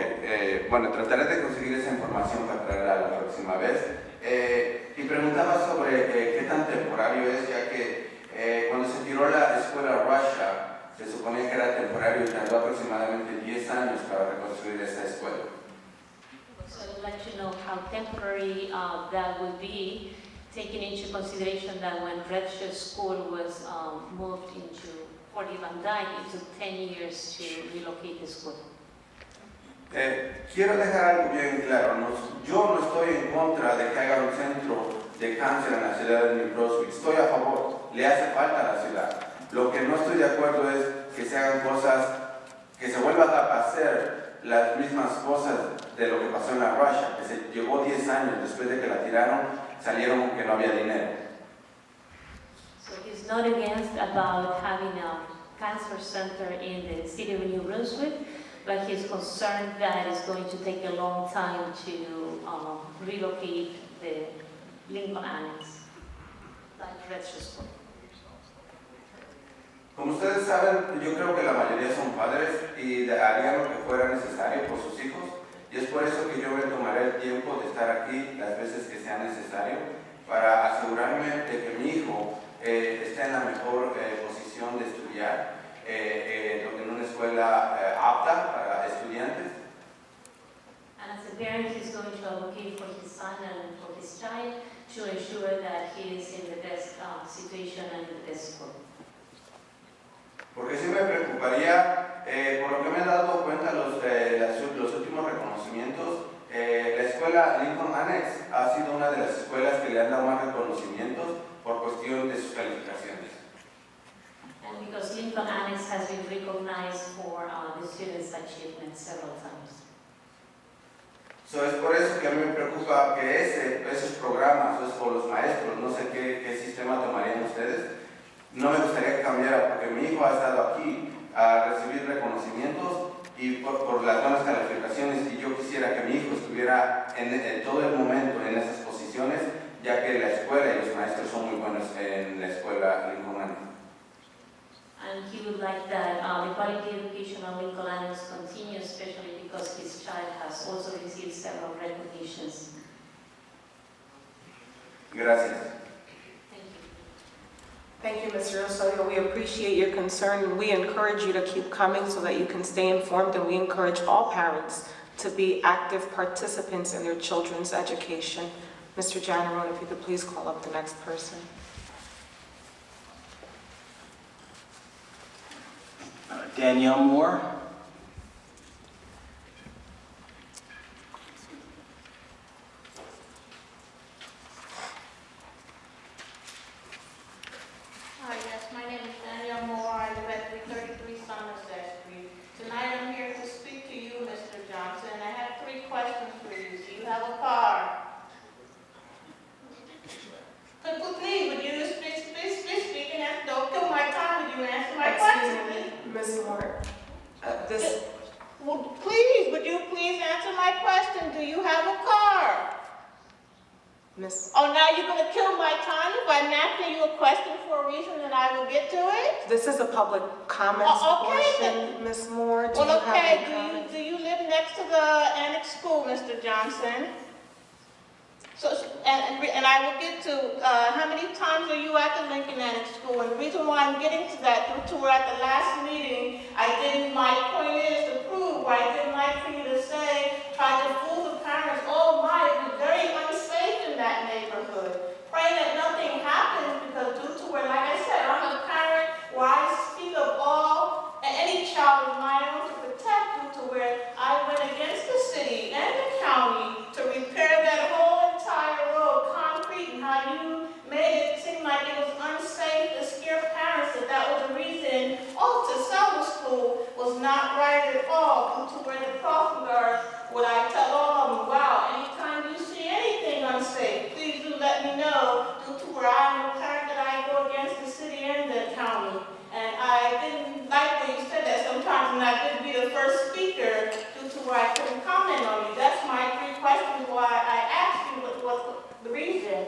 [SPEAKER 14] bueno, trataré de conseguir esa información para traerla la próxima vez. Y preguntaba sobre qué tan temporario es, ya que cuando se tiró la escuela Russia, se suponía que era temporario y tardó aproximadamente 10 años para reconstruir esa escuela.
[SPEAKER 5] So I'd like to know how temporary that would be, taking into consideration that when Red Shirt School was moved into Fort Van Dyke, it took 10 years to relocate the school.
[SPEAKER 14] Quiero dejar algo bien claro, yo no estoy en contra de que haga un centro de cáncer en la ciudad de New Brunswick, estoy a favor, le hace falta a la ciudad. Lo que no estoy de acuerdo es que se hagan cosas, que se vuelvan a hacer las mismas cosas de lo que pasó en la Russia, que se llevó 10 años después de que la tiraron, salieron que no había dinero.
[SPEAKER 5] So he's not against about having a cancer center in the city of New Brunswick, but he's concerned that it's going to take a long time to relocate the Lincoln Annex, like Red Shirt School.
[SPEAKER 14] Como ustedes saben, yo creo que la mayoría son padres y harían lo que fuera necesario por sus hijos, y es por eso que yo me tomaré el tiempo de estar aquí las veces que sea necesario para asegurarme de que mi hijo esté en la mejor posición de estudiar, en una escuela apta para estudiantes.
[SPEAKER 5] And as a parent, he's going to advocate for his son and for his child to ensure that he is in the best situation and in the best school.
[SPEAKER 14] Porque sí me preocuparía, por lo que me he dado cuenta los últimos reconocimientos, la escuela Lincoln Annex ha sido una de las escuelas que le han dado más reconocimientos por cuestión de sus calificaciones.
[SPEAKER 5] And because Lincoln Annex has been recognized for the students' achievements several times.
[SPEAKER 14] Es por eso que a mí me preocupa que esos programas o los maestros, no sé qué sistema tomarían ustedes, no me gustaría que cambiara porque mi hijo ha estado aquí a recibir reconocimientos y por las buenas calificaciones, y yo quisiera que mi hijo estuviera en todo el momento en esas posiciones, ya que la escuela y los maestros son muy buenos en la escuela Lincoln Annex.
[SPEAKER 5] And he would like that the quality education at Lincoln Annex continue, especially because his child has also received several recognitions.
[SPEAKER 14] Gracias.
[SPEAKER 1] Thank you, Mr. Osorio. We appreciate your concern, and we encourage you to keep coming so that you can stay informed, and we encourage all parents to be active participants in their children's education. Mr. Janarone, if you could please call up the next person.
[SPEAKER 15] Danielle Moore.
[SPEAKER 16] Hi, yes, my name is Danielle Moore. I live at 333 Somerset Street. Tonight I'm here to speak to you, Mr. Johnson. I have 3 questions for you. Do you have a car? Please, would you speak and don't kill my time with you and answer my question, please?
[SPEAKER 1] Ms. Moore,
[SPEAKER 16] Please, would you please answer my question? Do you have a car?
[SPEAKER 1] Miss.
[SPEAKER 16] Oh, now you're going to kill my time? If I'm asking you a question for a reason, then I will get to it?
[SPEAKER 1] This is a public comments portion, Ms. Moore. Do you have any comments?
[SPEAKER 16] Do you live next to the annex school, Mr. Johnson? So, and I will get to, how many times are you at the Lincoln Annex School? And the reason why I'm getting to that, due to where at the last meeting, my point is to prove why I didn't like for you to say, try to fool the parents, oh my, it was very unsafe in that neighborhood. Pray that nothing happens, because due to where, like I said, I'm a parent where I speak of all, and any child of my own to protect, due to where I went against the city and the county to repair that whole entire road, concrete, and how you made it seem like it was unsafe to scare parents, that was the reason, to sell the school was not right at all, due to where the crossing guards, what I tell all of them, wow, anytime you see anything unsafe, please do let me know, due to where I'm a parent that I go against the city and the county. And I didn't like when you said that sometimes, and I didn't be the first speaker due to where I couldn't comment on you. That's my 3 questions why I asked you what the reason.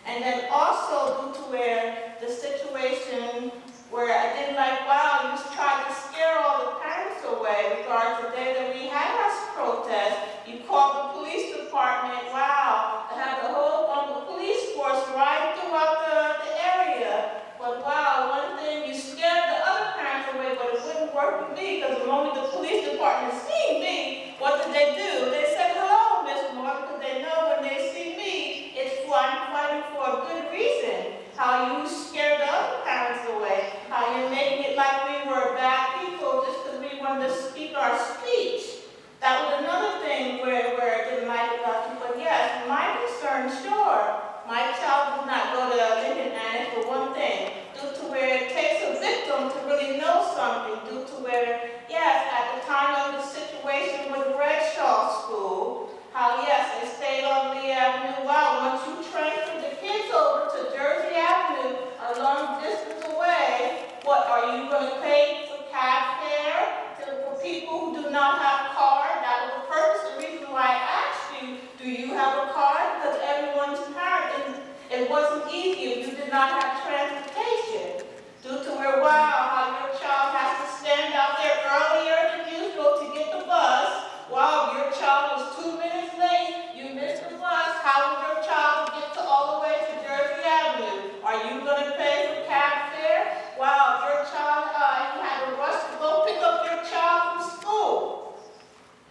[SPEAKER 16] And then also due to where the situation where I didn't like, wow, you tried to scare all the parents away regarding the day that we had our protest. You called the police department, wow, to have the whole police force right throughout the area. But wow, one thing, you scared the other parents away, but it wouldn't work with me, because the moment the police department seen me, what did they do? They said, hello, Miss Moore, because they know when they see me, it's for I'm fighting for a good reason. How you scared the other parents away, how you're making it like we were bad people just because we wanted to speak our speech. That was another thing where I didn't like about you. But yes, my concern, sure, my child does not go to Lincoln Annex for one thing, due to where it takes a victim to really know something, due to where, yes, at the time of the situation with Bradshaw School, how yes, they stayed on Lee Avenue. Wow, once you transfer the kids over to Jersey Avenue, a long distance away, what, are you going to pay for cab fare for people who do not have cars? That was the purpose, the reason why I asked you, do you have a car? Because everyone's parent, it wasn't easy if you did not have transportation. Due to where, wow, how your child has to stand out there earlier than usual to get the bus. Wow, your child was 2 minutes late, you missed the bus. How will your child get to all the way to Jersey Avenue? Are you going to pay for cab fare? Wow, your child, you had to rush to go pick up your child from school.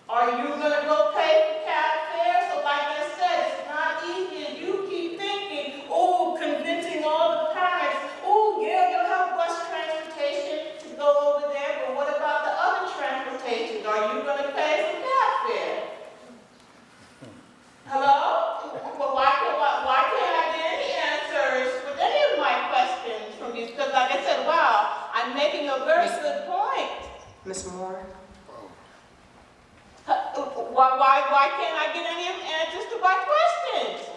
[SPEAKER 16] Are you going to go pay for cab fare? So like I said, it's not easy if you keep thinking, oh, convincing all the parents, oh yeah, you'll have bus transportation to go over there, but what about the other transportation? Are you going to pay for cab fare? Hello? Well, why can't I get any answers with any of my questions from you? Because like I said, wow, I'm making a very good point.
[SPEAKER 1] Ms. Moore?
[SPEAKER 16] Why can't I get any answers to my questions?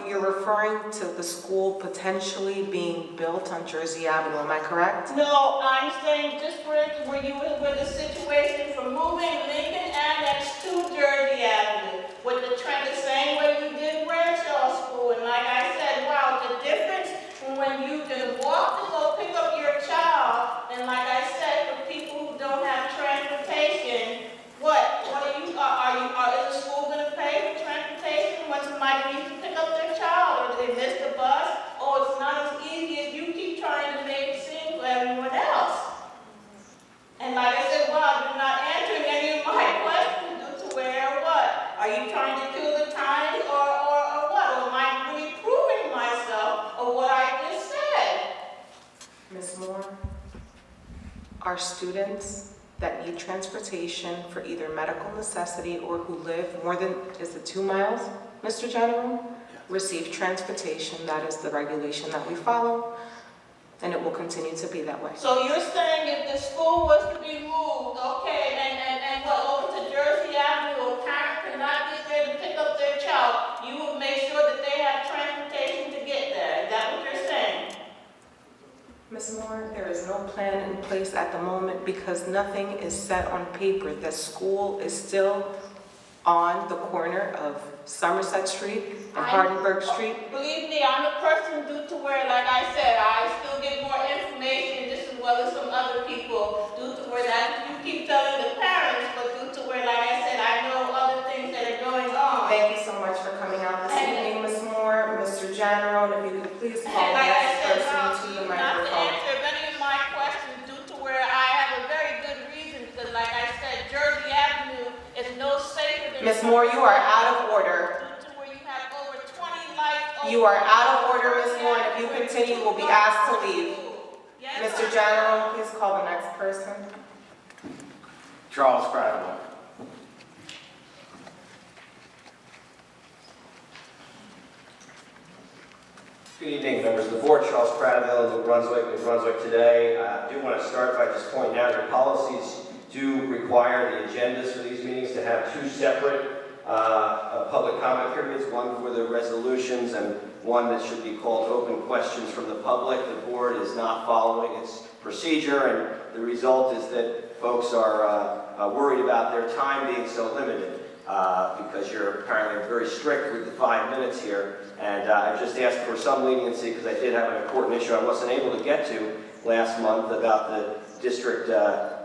[SPEAKER 1] You're referring to the school potentially being built on Jersey Avenue, am I correct?
[SPEAKER 16] No, I'm saying just where the situation from moving Lincoln Annex to Jersey Avenue, with the trend the same way you did Bradshaw School. And like I said, wow, the difference from when you can walk to go pick up your child, and like I said, for people who don't have transportation, is the school going to pay for transportation when somebody needs to pick up their child, or they miss the bus? Oh, it's not as easy as you keep trying to make it seem for everyone else. And like I said, wow, you're not answering any of my questions due to where or what. Are you trying to kill the time or what? Or am I really proving myself of what I just said?
[SPEAKER 1] Ms. Moore, are students that need transportation for either medical necessity or who live more than, is it 2 miles, Mr. General? Receive transportation, that is the regulation that we follow, and it will continue to be that way.
[SPEAKER 16] So you're saying if the school was to be moved, okay, and what, over to Jersey Avenue, a parent cannot get there to pick up their child, you will make sure that they have transportation to get there. Is that what you're saying?
[SPEAKER 1] Ms. Moore, there is no plan in place at the moment because nothing is set on paper. The school is still on the corner of Somerset Street and Hardenberg Street.
[SPEAKER 16] Believe me, I'm a person due to where, like I said, I still get more information just as well as some other people due to where that you keep telling the parents, but due to where, like I said, I know other things that are going on.
[SPEAKER 1] Thank you so much for Ms. Moore, you are out of order.
[SPEAKER 16] To where you have over 20 lights.
[SPEAKER 1] You are out of order, Ms. Moore, and if you continue, you will be asked to leave. Mr. General, please call the next person.
[SPEAKER 15] Charles Cradwell.
[SPEAKER 17] Good evening, members of the board. Charles Cradville, New Brunswick today. I do want to start by just pointing out your policies do require the agendas for these meetings to have two separate public comment periods, one for the resolutions and one that should be called open questions from the public. The board is not following its procedure, and the result is that folks are worried about their time being so limited because you're apparently very strict with the 5 minutes here. And I just asked for some leniency because I did have an important issue I wasn't able to get to last month about the district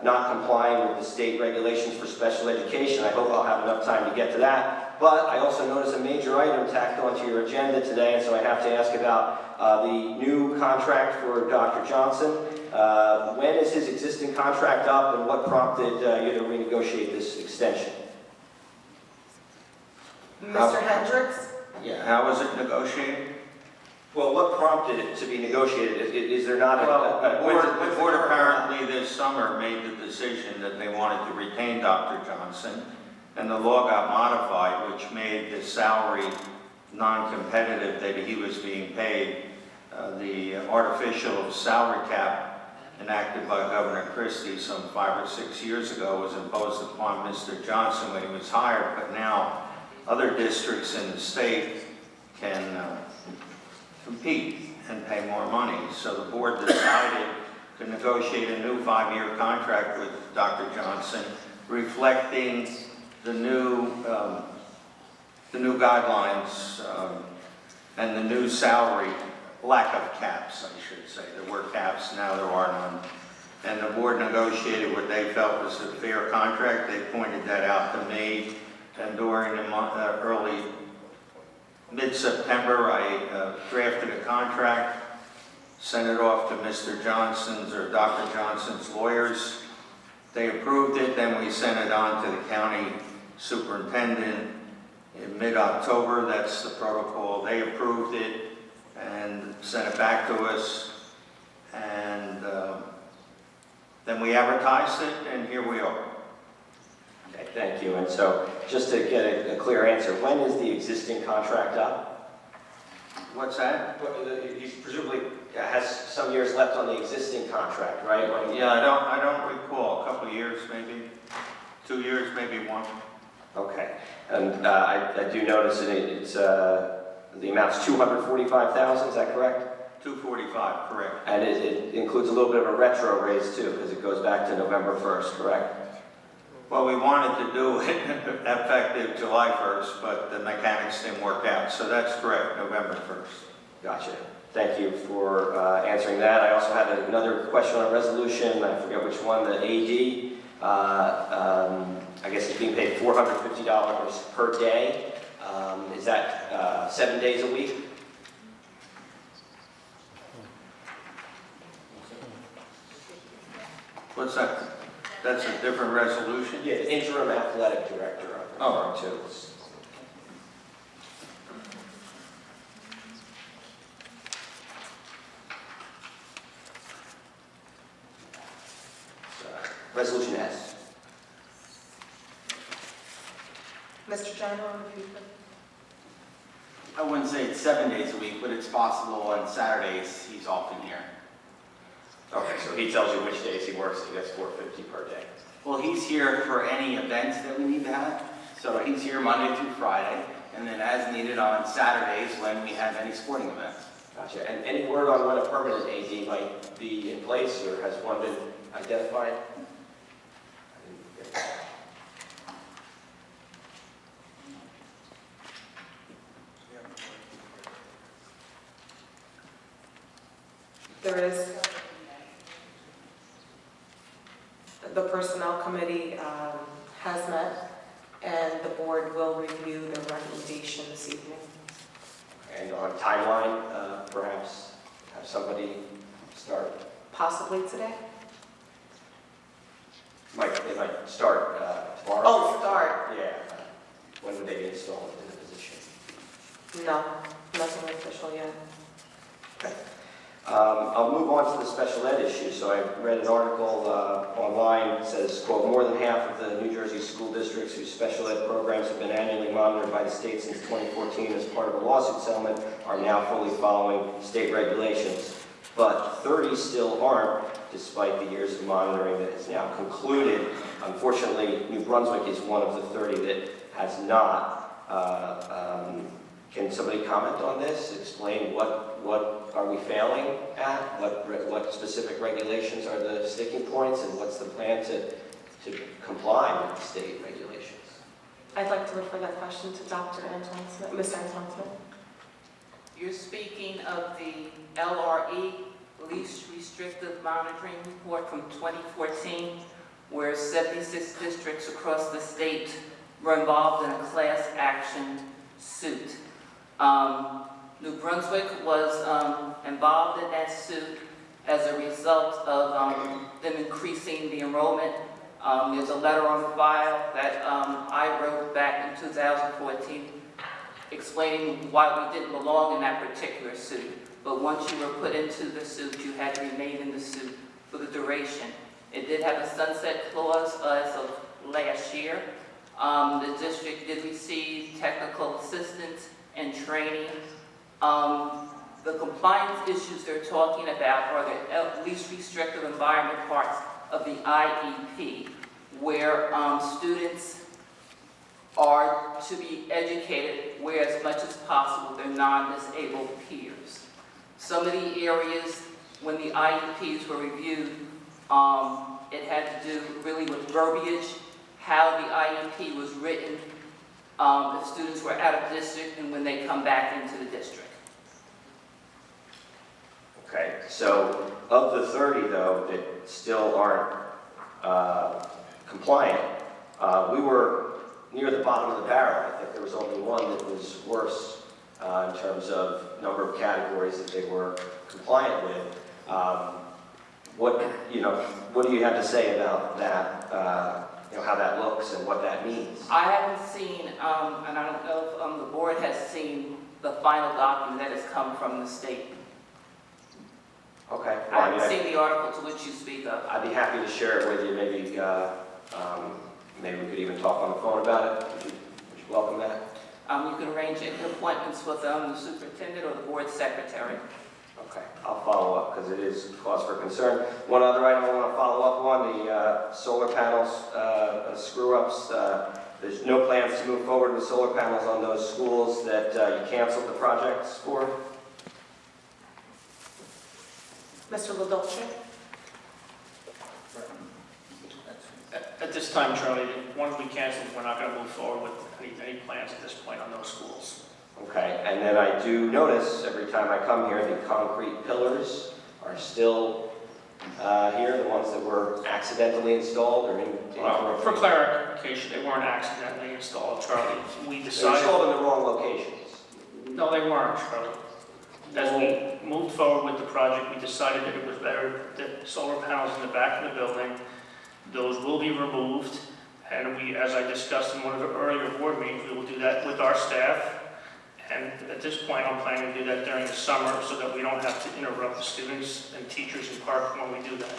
[SPEAKER 17] not complying with the state regulations for special education. I hope I'll have enough time to get to that. But I also noticed a major item tacked onto your agenda today, and so I have to ask about the new contract for Dr. Johnson. When is his existing contract up, and what prompted you to renegotiate this extension?
[SPEAKER 1] Mr. Hendricks?
[SPEAKER 15] Yeah, how was it negotiated?
[SPEAKER 17] Well, what prompted it to be negotiated? Is there not
[SPEAKER 15] The board apparently this summer made the decision that they wanted to retain Dr. Johnson, and the law got modified, which made the salary non-competitive that he was being paid. The artificial salary cap enacted by Governor Christie some 5 or 6 years ago was imposed upon Mr. Johnson when he was hired, but now other districts in the state can compete and pay more money. So the board decided to negotiate a new 5-year contract with Dr. Johnson, reflecting the new guidelines and the new salary, lack of caps, I should say. There were caps, now there are none. And the board negotiated what they felt was a fair contract. They pointed that out to me. And during the month, early mid-September, I drafted a contract, sent it off to Mr. Johnson's or Dr. Johnson's lawyers. They approved it, then we sent it on to the county superintendent in mid-October. That's the protocol. They approved it and sent it back to us. And then we advertised it, and here we are.
[SPEAKER 17] Okay, thank you. And so, just to get a clear answer, when is the existing contract up?
[SPEAKER 15] What's that?
[SPEAKER 17] He presumably has some years left on the existing contract, right?
[SPEAKER 15] Yeah, I don't recall. A couple of years, maybe 2 years, maybe 1.
[SPEAKER 17] Okay, and I do notice that it's the amount's $245,000. Is that correct?
[SPEAKER 15] 245, correct.
[SPEAKER 17] And it includes a little bit of a retro raise too, because it goes back to November 1st, correct?
[SPEAKER 15] Well, we wanted to do it effective July 1st, but the mechanics didn't work out, so that's correct, November 1st.
[SPEAKER 17] Gotcha. Thank you for answering that. I also had another question on resolution. I forget which one, the AD. I guess it's being paid $450 per day. Is that 7 days a week?
[SPEAKER 15] What's that? That's a different resolution?
[SPEAKER 17] Yeah, the interim athletic director I'm referring to. Resolution S.
[SPEAKER 1] Mr. General, if you could.
[SPEAKER 15] I wouldn't say it's 7 days a week, but it's possible on Saturdays he's often here.
[SPEAKER 17] Okay, so he tells you which days he works, and he gets $450 per day.
[SPEAKER 15] Well, he's here for any events that we need to have. So he's here Monday through Friday, and then as needed on Saturdays when we have any sporting events.
[SPEAKER 17] Gotcha. And any word on when a permanent AD might be in place, or has one been identified?
[SPEAKER 1] There is, the Personnel Committee has met, and the board will review the recommendation this evening.
[SPEAKER 17] And on timeline, perhaps have somebody start?
[SPEAKER 1] Possibly today?
[SPEAKER 17] They might start tomorrow.
[SPEAKER 1] Oh, start.
[SPEAKER 17] Yeah. when would they be installed in the position?
[SPEAKER 1] No, nothing official yet.
[SPEAKER 17] I'll move on to the special ed issue. So I read an article online that says, quote, more than half of the New Jersey school districts whose special ed programs have been annually monitored by the state since 2014 as part of a lawsuit settlement are now fully following state regulations. But 30 still aren't, despite the years of monitoring that has now concluded. Unfortunately, New Brunswick is one of the 30 that has not. Can somebody comment on this? Explain what are we failing at? What specific regulations are the sticking points, and what's the plan to comply with the state regulations?
[SPEAKER 1] I'd like to refer that question to Dr. Antoine Smith, Ms. Antoine Smith.
[SPEAKER 18] You're speaking of the LRE, Least Restrictive Monitoring Report from 2014, where 76 districts across the state were involved in a class action suit. New Brunswick was involved in that suit as a result of them increasing the enrollment. There's a letter on file that I wrote back in 2014 explaining why we didn't belong in that particular suit. But once you were put into the suit, you had to remain in the suit for the duration. It did have a sunset clause as of last year. The district did receive technical assistance and training. The compliance issues they're talking about are the least restrictive environment parts of the IEP, where students are to be educated where as much as possible their non-disabled peers. Some of the areas when the IEPs were reviewed, it had to do really with verbiage, how the IEP was written, if students were out of district and when they come back into the district.
[SPEAKER 17] Okay, so of the 30, though, that still aren't compliant, we were near the bottom of the barrel. I think there was only one that was worse in terms of number of categories that they were compliant with. What do you have to say about that, how that looks and what that means?
[SPEAKER 18] I haven't seen, and I don't know if the board has seen the final document that has come from the state.
[SPEAKER 17] Okay.
[SPEAKER 18] Well, I haven't seen the article to which you speak of.
[SPEAKER 17] I'd be happy to share it with you. Maybe we could even talk on the phone about it. Would you welcome that?
[SPEAKER 18] You can arrange any appointments with the superintendent or the board secretary.
[SPEAKER 17] Okay, I'll follow up because it is cause for concern. One other item I want to follow up on, the solar panels screw-ups. There's no plans to move forward with solar panels on those schools that you canceled the projects for?
[SPEAKER 1] Mr. LaDolce?
[SPEAKER 4] At this time, Charlie, once we cancel, we're not going to move forward with any plans at this point on those schools.
[SPEAKER 17] Okay, and then I do notice every time I come here, the concrete pillars are still here, the ones that were accidentally installed or
[SPEAKER 4] Well, for clarification, they weren't accidentally installed, Charlie. We decided...
[SPEAKER 17] They were installed in the wrong locations.
[SPEAKER 4] No, they weren't, Charlie. As we moved forward with the project, we decided that it was better that solar panels in the back of the building, those will be removed. And we, as I discussed in one of the earlier board meetings, we will do that with our staff. And at this point, I'm planning to do that during the summer so that we don't have to interrupt the students and teachers in park when we do that.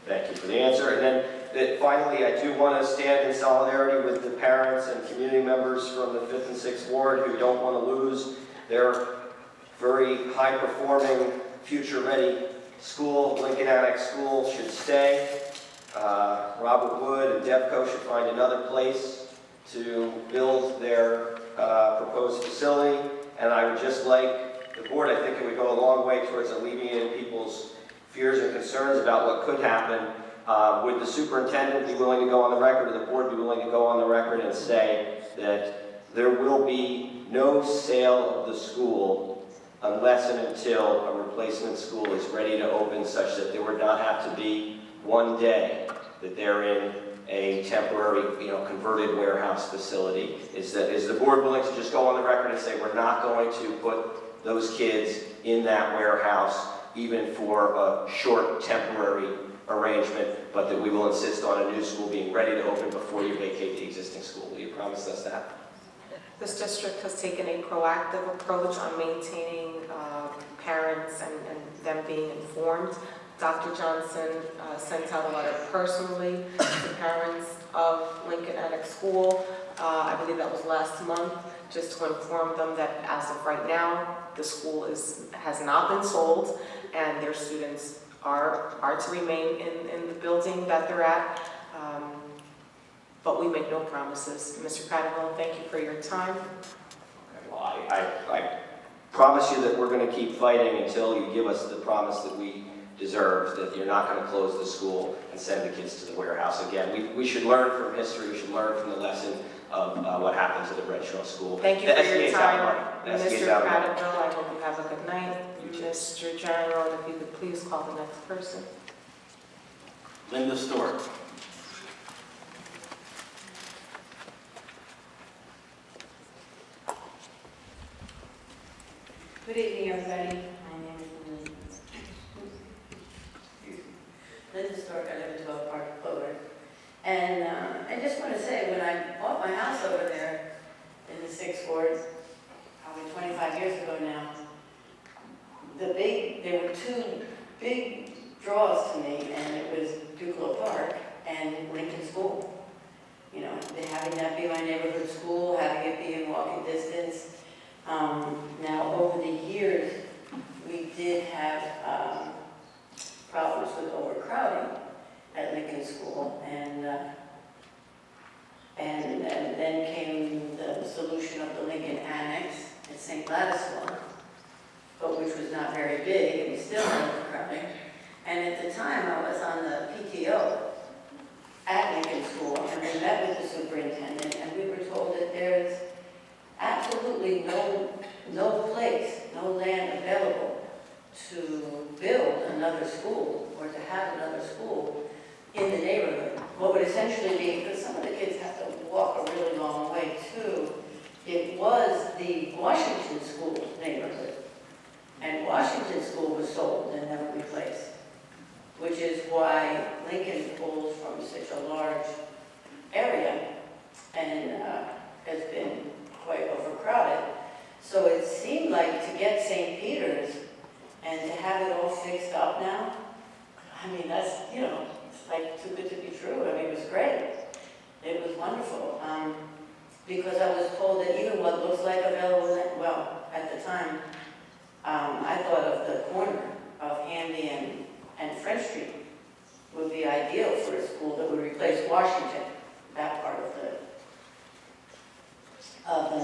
[SPEAKER 17] Thank you for the answer. And then finally, I do want to stand in solidarity with the parents and community members from the 5th and 6th Ward who don't want to lose their very high-performing, future-ready school. Lincoln Annex School should stay. Robert Wood and Devco should find another place to build their proposed facility. And I would just like the board, I think it would go a long way towards alleviating people's fears and concerns about what could happen. Would the superintendent be willing to go on the record, or the board be willing to go on the record and say that there will be no sale of the school unless and until a replacement school is ready to open, such that there would not have to be one day that they're in a temporary, converted warehouse facility? Is the board willing to just go on the record and say we're not going to put those kids in that warehouse even for a short temporary arrangement, but that we will insist on a new school being ready to open before you vacate the existing school? Will you promise us that?
[SPEAKER 1] This district has taken a proactive approach on maintaining parents and them being informed. Dr. Johnson sent out a letter personally to parents of Lincoln Annex School. I believe that was last month, just to inform them that as of right now, the school has not been sold and their students are to remain in the building that they're at. But we make no promises. Mr. Cradaville, thank you for your time.
[SPEAKER 17] Well, I promise you that we're going to keep fighting until you give us the promise that we deserve, that you're not going to close the school and send the kids to the warehouse again. We should learn from history. We should learn from the lesson of what happened to the Red Shaw School.
[SPEAKER 1] Thank you for your time, Mr.
[SPEAKER 17] Cradaville.
[SPEAKER 1] I hope you have a good night. Mr. General, if you could please call the next person.
[SPEAKER 19] Linda Stewart.
[SPEAKER 20] Good evening, everybody. My name is Linda Stork. I live in 12 Park Clover. And I just want to say, when I bought my house over there in the 6th Ward, probably 25 years ago now, there were two big draws to me, and it was Duclos Park and Lincoln School. You know, having that be my neighborhood school, having it be in walking distance. Now, over the years, we did have problems with overcrowding at Lincoln School, and then came the solution of the Lincoln Annex at St. Ladislas, but which was not very big, and we still had overcrowding. And at the time, I was on the PTO at Lincoln School, and we met with the superintendent, and we were told that there is absolutely no place, no land available to build another school or to have another school in the neighborhood. What would essentially be, because some of the kids have to walk a really long way too, it was the Washington School neighborhood. And Washington School was sold and never replaced, which is why Lincoln pulls from such a large area and has been quite overcrowded. So it seemed like to get St. Peter's and to have it all fixed up now, I mean, that's, you know, it's like too good to be true. I mean, it was great. It was wonderful. Because I was told that even what looks like available, well, at the time, I thought of the corner of Handy and French Street would be ideal for a school that would replace Washington, that part of the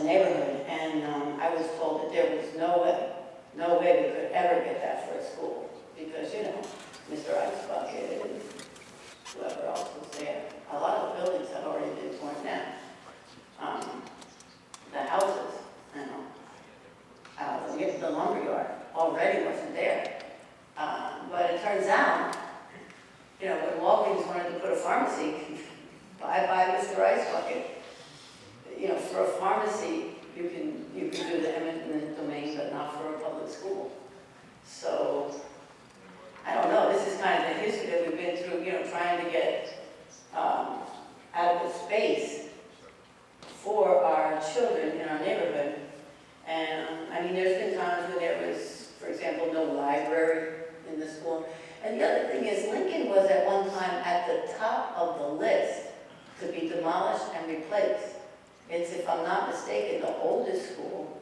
[SPEAKER 20] neighborhood. And I was told that there was no way we could ever get that for a school because, you know, Mr. Ice Bucket and whoever else was there. A lot of the buildings had already been torn down. The houses, you know, the lumberyard already wasn't there. But it turns out, you know, when Walgreens wanted to put a pharmacy, by Mr. Ice Bucket, you know, for a pharmacy, you can do the eminent domain, but not for a public school. So, I don't know, this is kind of the history that we've been through, you know, trying to get adequate space for our children in our neighborhood. And, I mean, there's been times when there was, for example, no library in the school. And the other thing is, Lincoln was at one time at the top of the list to be demolished and replaced. It's, if I'm not mistaken, the oldest school.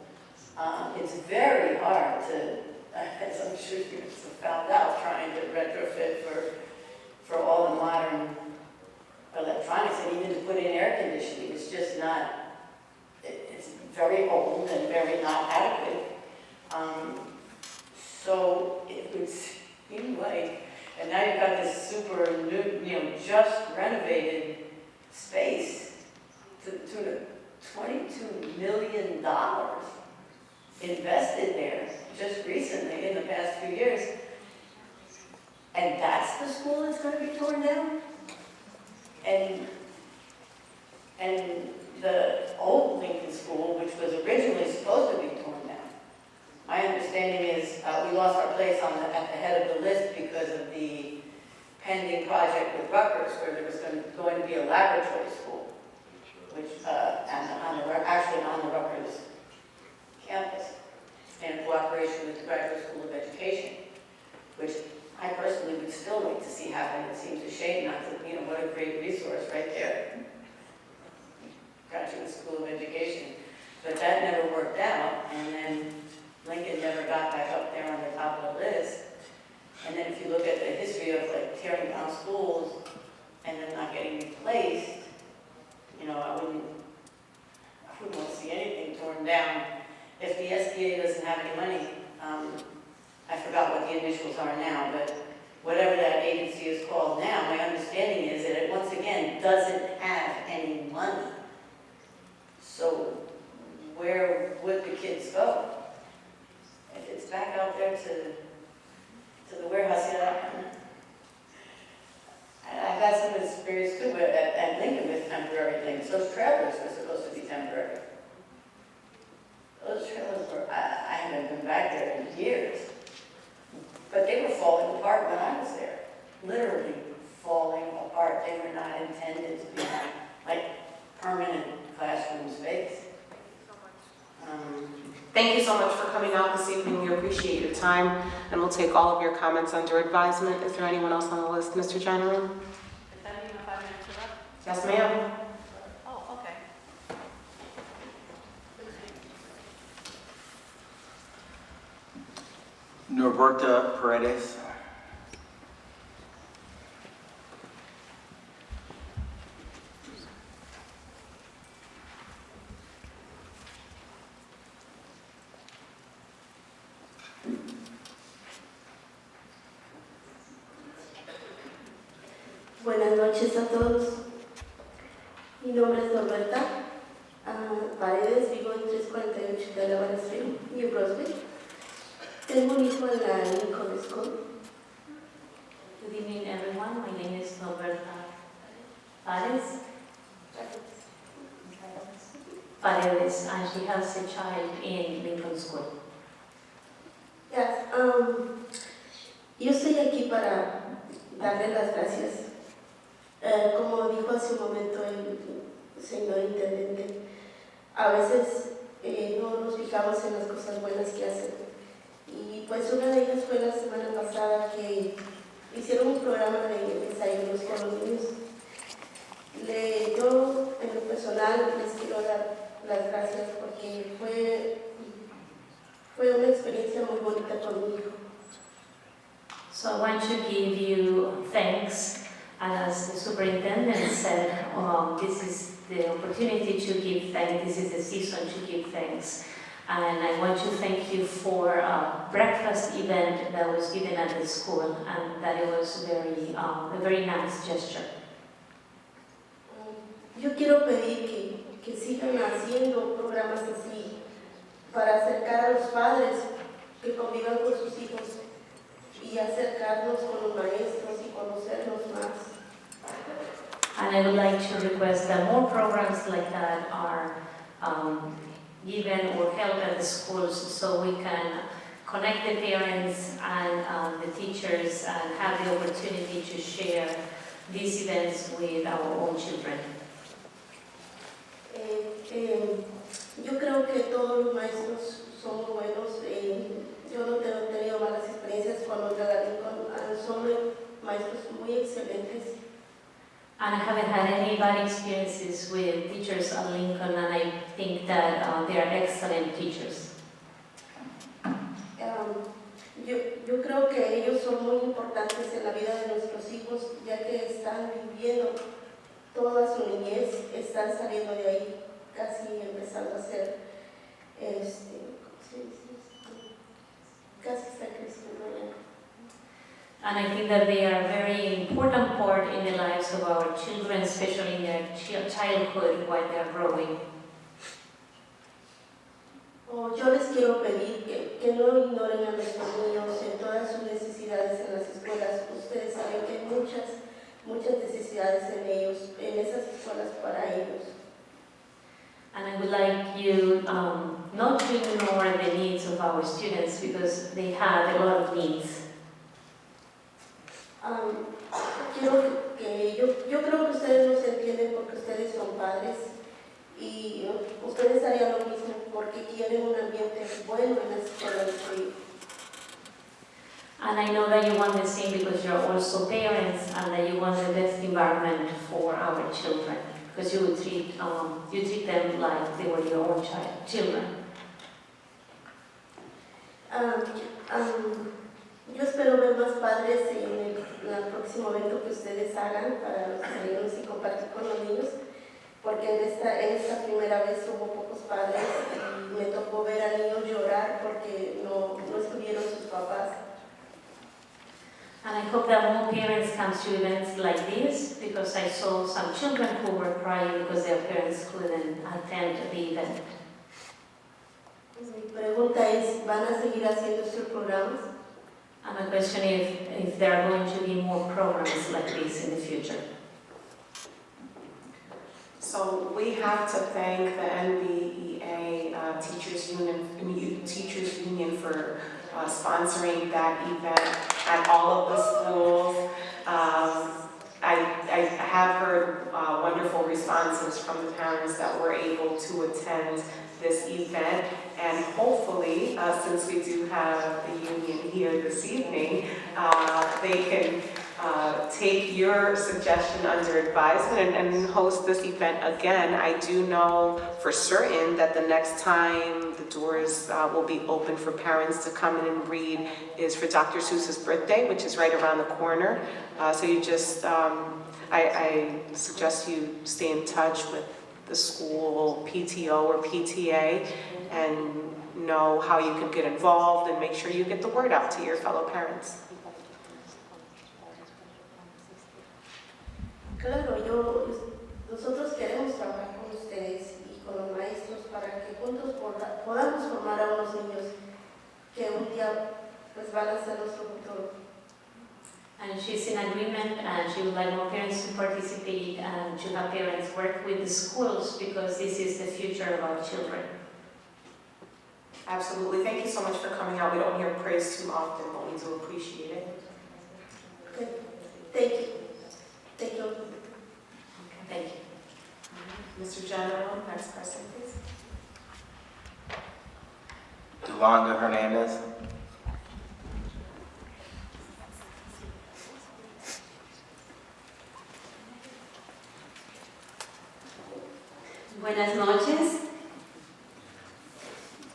[SPEAKER 20] It's very hard to, as I'm sure you have found out, trying to retrofit for all the modern electronics and even to put in air conditioning. It's just not, it's very old and very not adequate. So it would seem like, and now you've got this super new, you know, just renovated space to the tune of $22 million invested there just recently in the past few years. And that's the school that's going to be torn down? And the old Lincoln School, which was originally supposed to be torn down, my understanding is we lost our place at the head of the list because of the pending project with Rutgers, where there was going to be a laboratory school. which, actually on the Rutgers campus, in cooperation with the Graduate School of Education, which I personally would still like to see happen. It seems a shame not to, what a great resource right there. Graduate School of Education. But that never worked out, and then Lincoln never got back up there on the top of the list. And then if you look at the history of like tearing down schools and then not getting replaced, I wouldn't want to see anything torn down. If the SDA doesn't have any money, I forgot what the initials are now, but whatever that agency is called now, my understanding is that it once again doesn't have any money. So where would the kids go? If it's back out there to the warehouse, I've had some experience too at Lincoln with temporary things. Those trailers were supposed to be temporary. Those trailers were, I haven't been back there in years, but they were falling apart when I was there. Literally falling apart. They were not intended to be like permanent classroom space.
[SPEAKER 1] Thank you so much for coming out this evening. We appreciate your time, and we'll take all of your comments under advisement. Is there anyone else on the list, Mr. General? Yes, ma'am.
[SPEAKER 18] Oh, okay.
[SPEAKER 13] Norberta Paredes.
[SPEAKER 21] Buenas noches a todos. Mi nombre es Norberta Paredes, vivo en 348 de la Street, New Brunswick. Tengo un hijo en la Lincoln School.
[SPEAKER 22] Good evening, everyone. My name is Roberta Paredes, and she has a child in Lincoln School.
[SPEAKER 21] Yes, yo estoy aquí para darle las gracias. Como dijo hace un momento el señor intendente, a veces no nos fijamos en las cosas buenas que hacen. Y pues una de ellas fue la semana pasada que hicieron un programa de desayunos con los niños. Yo en lo personal les quiero dar las gracias porque fue una experiencia muy bonita con mi hijo.
[SPEAKER 22] So I want to give you thanks. And as the superintendent said, this is the opportunity to give thanks. This is the season to give thanks. And I want to thank you for a breakfast event that was given at the school, and that it was a very nice gesture.
[SPEAKER 21] Yo quiero pedir que sigan haciendo programas así para acercar a los padres que convivan con sus hijos y acercarnos con los maestros y conocernos más.
[SPEAKER 22] And I would like to request that more programs like that are given or held at the schools so we can connect the parents and the teachers and have the opportunity to share these events with our own children.
[SPEAKER 21] Yo creo que todos los maestros son muy buenos. Yo no he tenido malas experiencias con los de la Lincoln. Son maestros muy excelentes.
[SPEAKER 22] And I haven't had any bad experiences with teachers at Lincoln, and I think that they are excellent teachers.
[SPEAKER 21] Yo creo que ellos son muy importantes en la vida de nuestros hijos, ya que están viviendo toda su niñez, están saliendo de ahí, casi empezando a ser, casi están creciendo ya.
[SPEAKER 22] And I think that they are a very important part in the lives of our children, especially in their childhood while they are growing.
[SPEAKER 21] Yo les quiero pedir que no ignoren a nuestros niños en todas sus necesidades en las escuelas. Ustedes saben que hay muchas necesidades en ellos, en esas escuelas para ellos.
[SPEAKER 22] And I would like you not to ignore the needs of our students because they have a lot of needs.
[SPEAKER 21] Yo creo que ustedes nos entienden porque ustedes son padres y ustedes harían lo mismo porque quieren un ambiente bueno en la escuela de su hijo.
[SPEAKER 22] And I know that you want the same because you're also parents and that you want the best environment for our children because you treat them like they were your own children.
[SPEAKER 21] Yo espero ver más padres en el próximo evento que ustedes hagan para los niños y compartir con los niños, porque en esta primera vez hubo pocos padres y me tocó ver a niños llorar porque no estuvieron sus papás.
[SPEAKER 22] And I hope that more parents come to events like this because I saw some children who were crying because their parents couldn't attend the event.
[SPEAKER 21] Mi pregunta es, ¿van a seguir haciendo estos programas?
[SPEAKER 22] And my question is if there are going to be more programs like this in the future.
[SPEAKER 1] So we have to thank the NBEA Teachers Union for sponsoring that event at all of the schools. I have heard wonderful responses from the parents that were able to attend this event, and hopefully, since we do have the union here this evening, they can take your suggestion under advisement and host this event again. I do know for certain that the next time the doors will be open for parents to come in and read is for Dr. Seuss's birthday, which is right around the corner. So you just, I suggest you stay in touch with the school PTO or PTA and know how you can get involved and make sure you get the word out to your fellow parents.
[SPEAKER 21] Claro, nosotros queremos trabajar con ustedes y con los maestros para que juntos podamos formar a unos niños que un día pues van a ser nuestro futuro.
[SPEAKER 22] And she's in agreement and she would like more parents to participate and to have parents work with the schools because this is the future of our children.
[SPEAKER 1] Absolutely. Thank you so much for coming out. We don't hear praise too often, but we do appreciate it.
[SPEAKER 21] Okay. Thank you. Thank you.
[SPEAKER 22] Okay, thank you.
[SPEAKER 1] Mr. General, next person, please.
[SPEAKER 19] Yolanda Hernandez.
[SPEAKER 5] Buenas noches.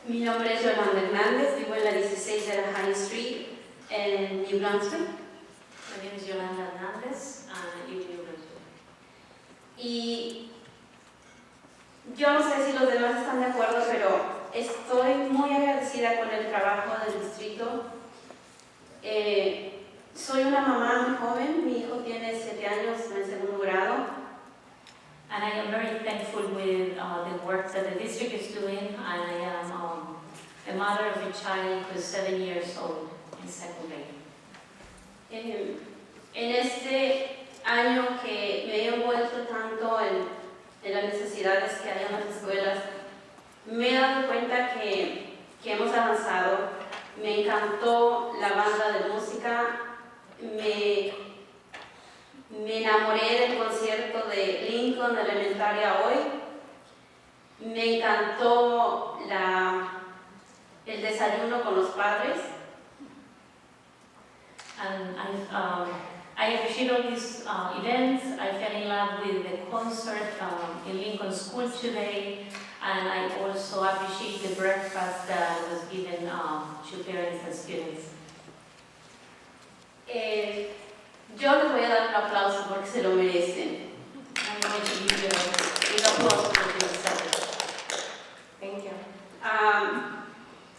[SPEAKER 5] Mi nombre es Yolanda Hernández, vivo en la 16 de la High Street en New Brunswick.
[SPEAKER 22] My name is Yolanda Hernandez and I live in New Brunswick.
[SPEAKER 5] Y yo no sé si los demás están de acuerdo, pero estoy muy agradecida con el trabajo del distrito. Soy una mamá muy joven, mi hijo tiene 7 años en el segundo grado.
[SPEAKER 22] And I am very thankful with the work that the district is doing, and I am a mother of a child who is 7 years old in second grade.
[SPEAKER 5] En este año que me he envuelto tanto en las necesidades que hay en las escuelas, me he dado cuenta que hemos avanzado. Me encantó la banda de música, me enamoré del concierto de Lincoln Elementaria hoy, me encantó el desayuno con los padres.
[SPEAKER 22] And I appreciate all these events. I fell in love with the concert in Lincoln School today, and I also appreciate the breakfast that was given to parents and students.
[SPEAKER 5] Yo les voy a dar un aplauso porque se lo merecen.
[SPEAKER 22] I'm going to give you an applause for this service.
[SPEAKER 1] Thank you.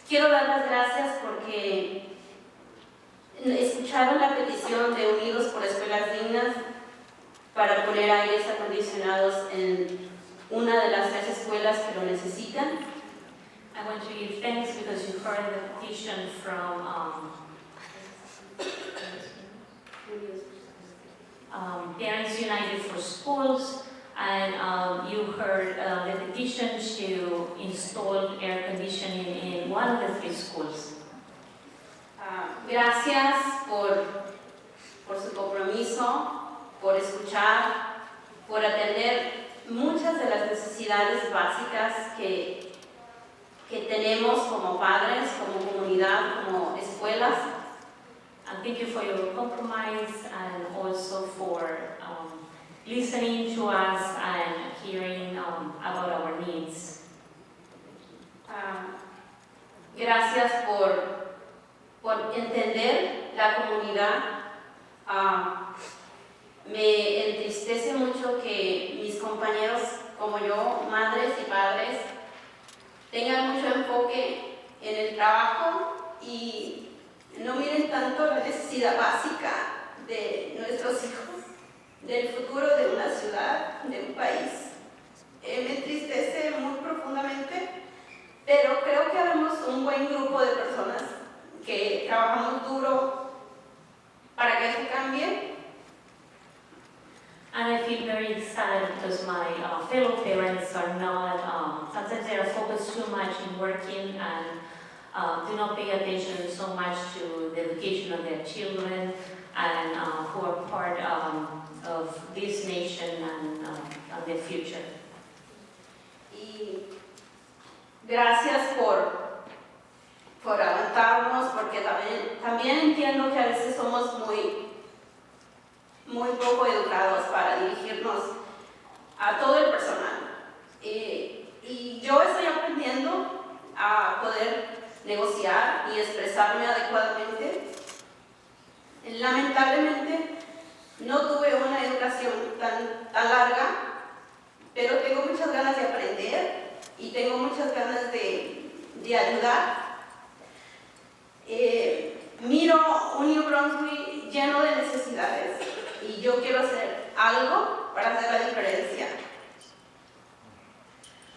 [SPEAKER 5] Quiero dar las gracias porque escucharon la petición de Unidos por Escuelas Dignas para poner aires acondicionados en una de las 3 escuelas que lo necesitan.
[SPEAKER 22] I want to give thanks because you heard the petition from Parents United for Schools, and you heard the petition to install air conditioning in one of the 3 schools.
[SPEAKER 5] Gracias por su compromiso, por escuchar, por atender muchas de las necesidades necesidades básicas que tenemos como padres, como comunidad, como escuelas.
[SPEAKER 22] And thank you for your compromise and also for listening to us and hearing about our needs.
[SPEAKER 5] Gracias por entender la comunidad. Me entristece mucho que mis compañeros como yo, madres y padres, tengan mucho enfoque en el trabajo y no miren tanto la necesidad básica de nuestros hijos, del futuro de una ciudad, de un país. Me entristece muy profundamente, pero creo que habemos un buen grupo de personas que trabajamos duro para que eso cambie.
[SPEAKER 22] And I feel very sad because my fellow parents are not, sometimes they are focused too much in working and do not pay attention so much to the education of their children and who are part of this nation and their future.
[SPEAKER 5] Y gracias por aguantarnos, porque también entiendo que a veces somos muy poco educados para dirigirnos a todo el personal. Y yo estoy aprendiendo a poder negociar y expresarme adecuadamente. Lamentablemente no tuve una educación tan larga, pero tengo muchas ganas de aprender y tengo muchas ganas de ayudar. Miro un New Brunswick lleno de necesidades y yo quiero hacer algo para hacer la diferencia.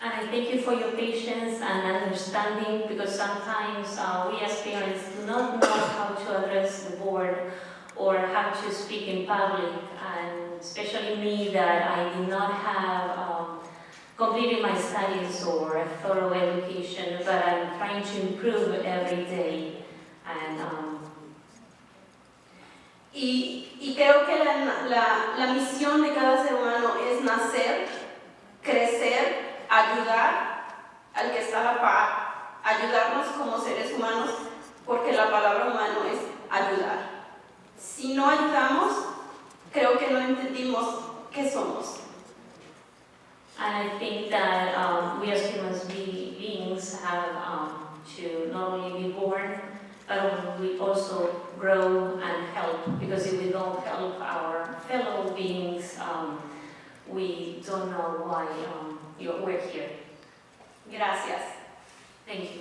[SPEAKER 22] And I thank you for your patience and understanding, because sometimes we as parents do not know how to address the board or how to speak in public, and especially me, that I did not have completed my studies or a thorough education, but I'm trying to improve every day. And
[SPEAKER 5] Y creo que la misión de cada ser humano es nacer, crecer, ayudar al que está a la par, ayudarnos como seres humanos, porque la palabra humano es ayudar. Si no ayudamos, creo que no entendimos qué somos.
[SPEAKER 22] I think that we as human beings have to not only be born, but we also grow and help, because if we don't help our fellow beings, we don't know why we're here.
[SPEAKER 5] Gracias.
[SPEAKER 22] Thank you.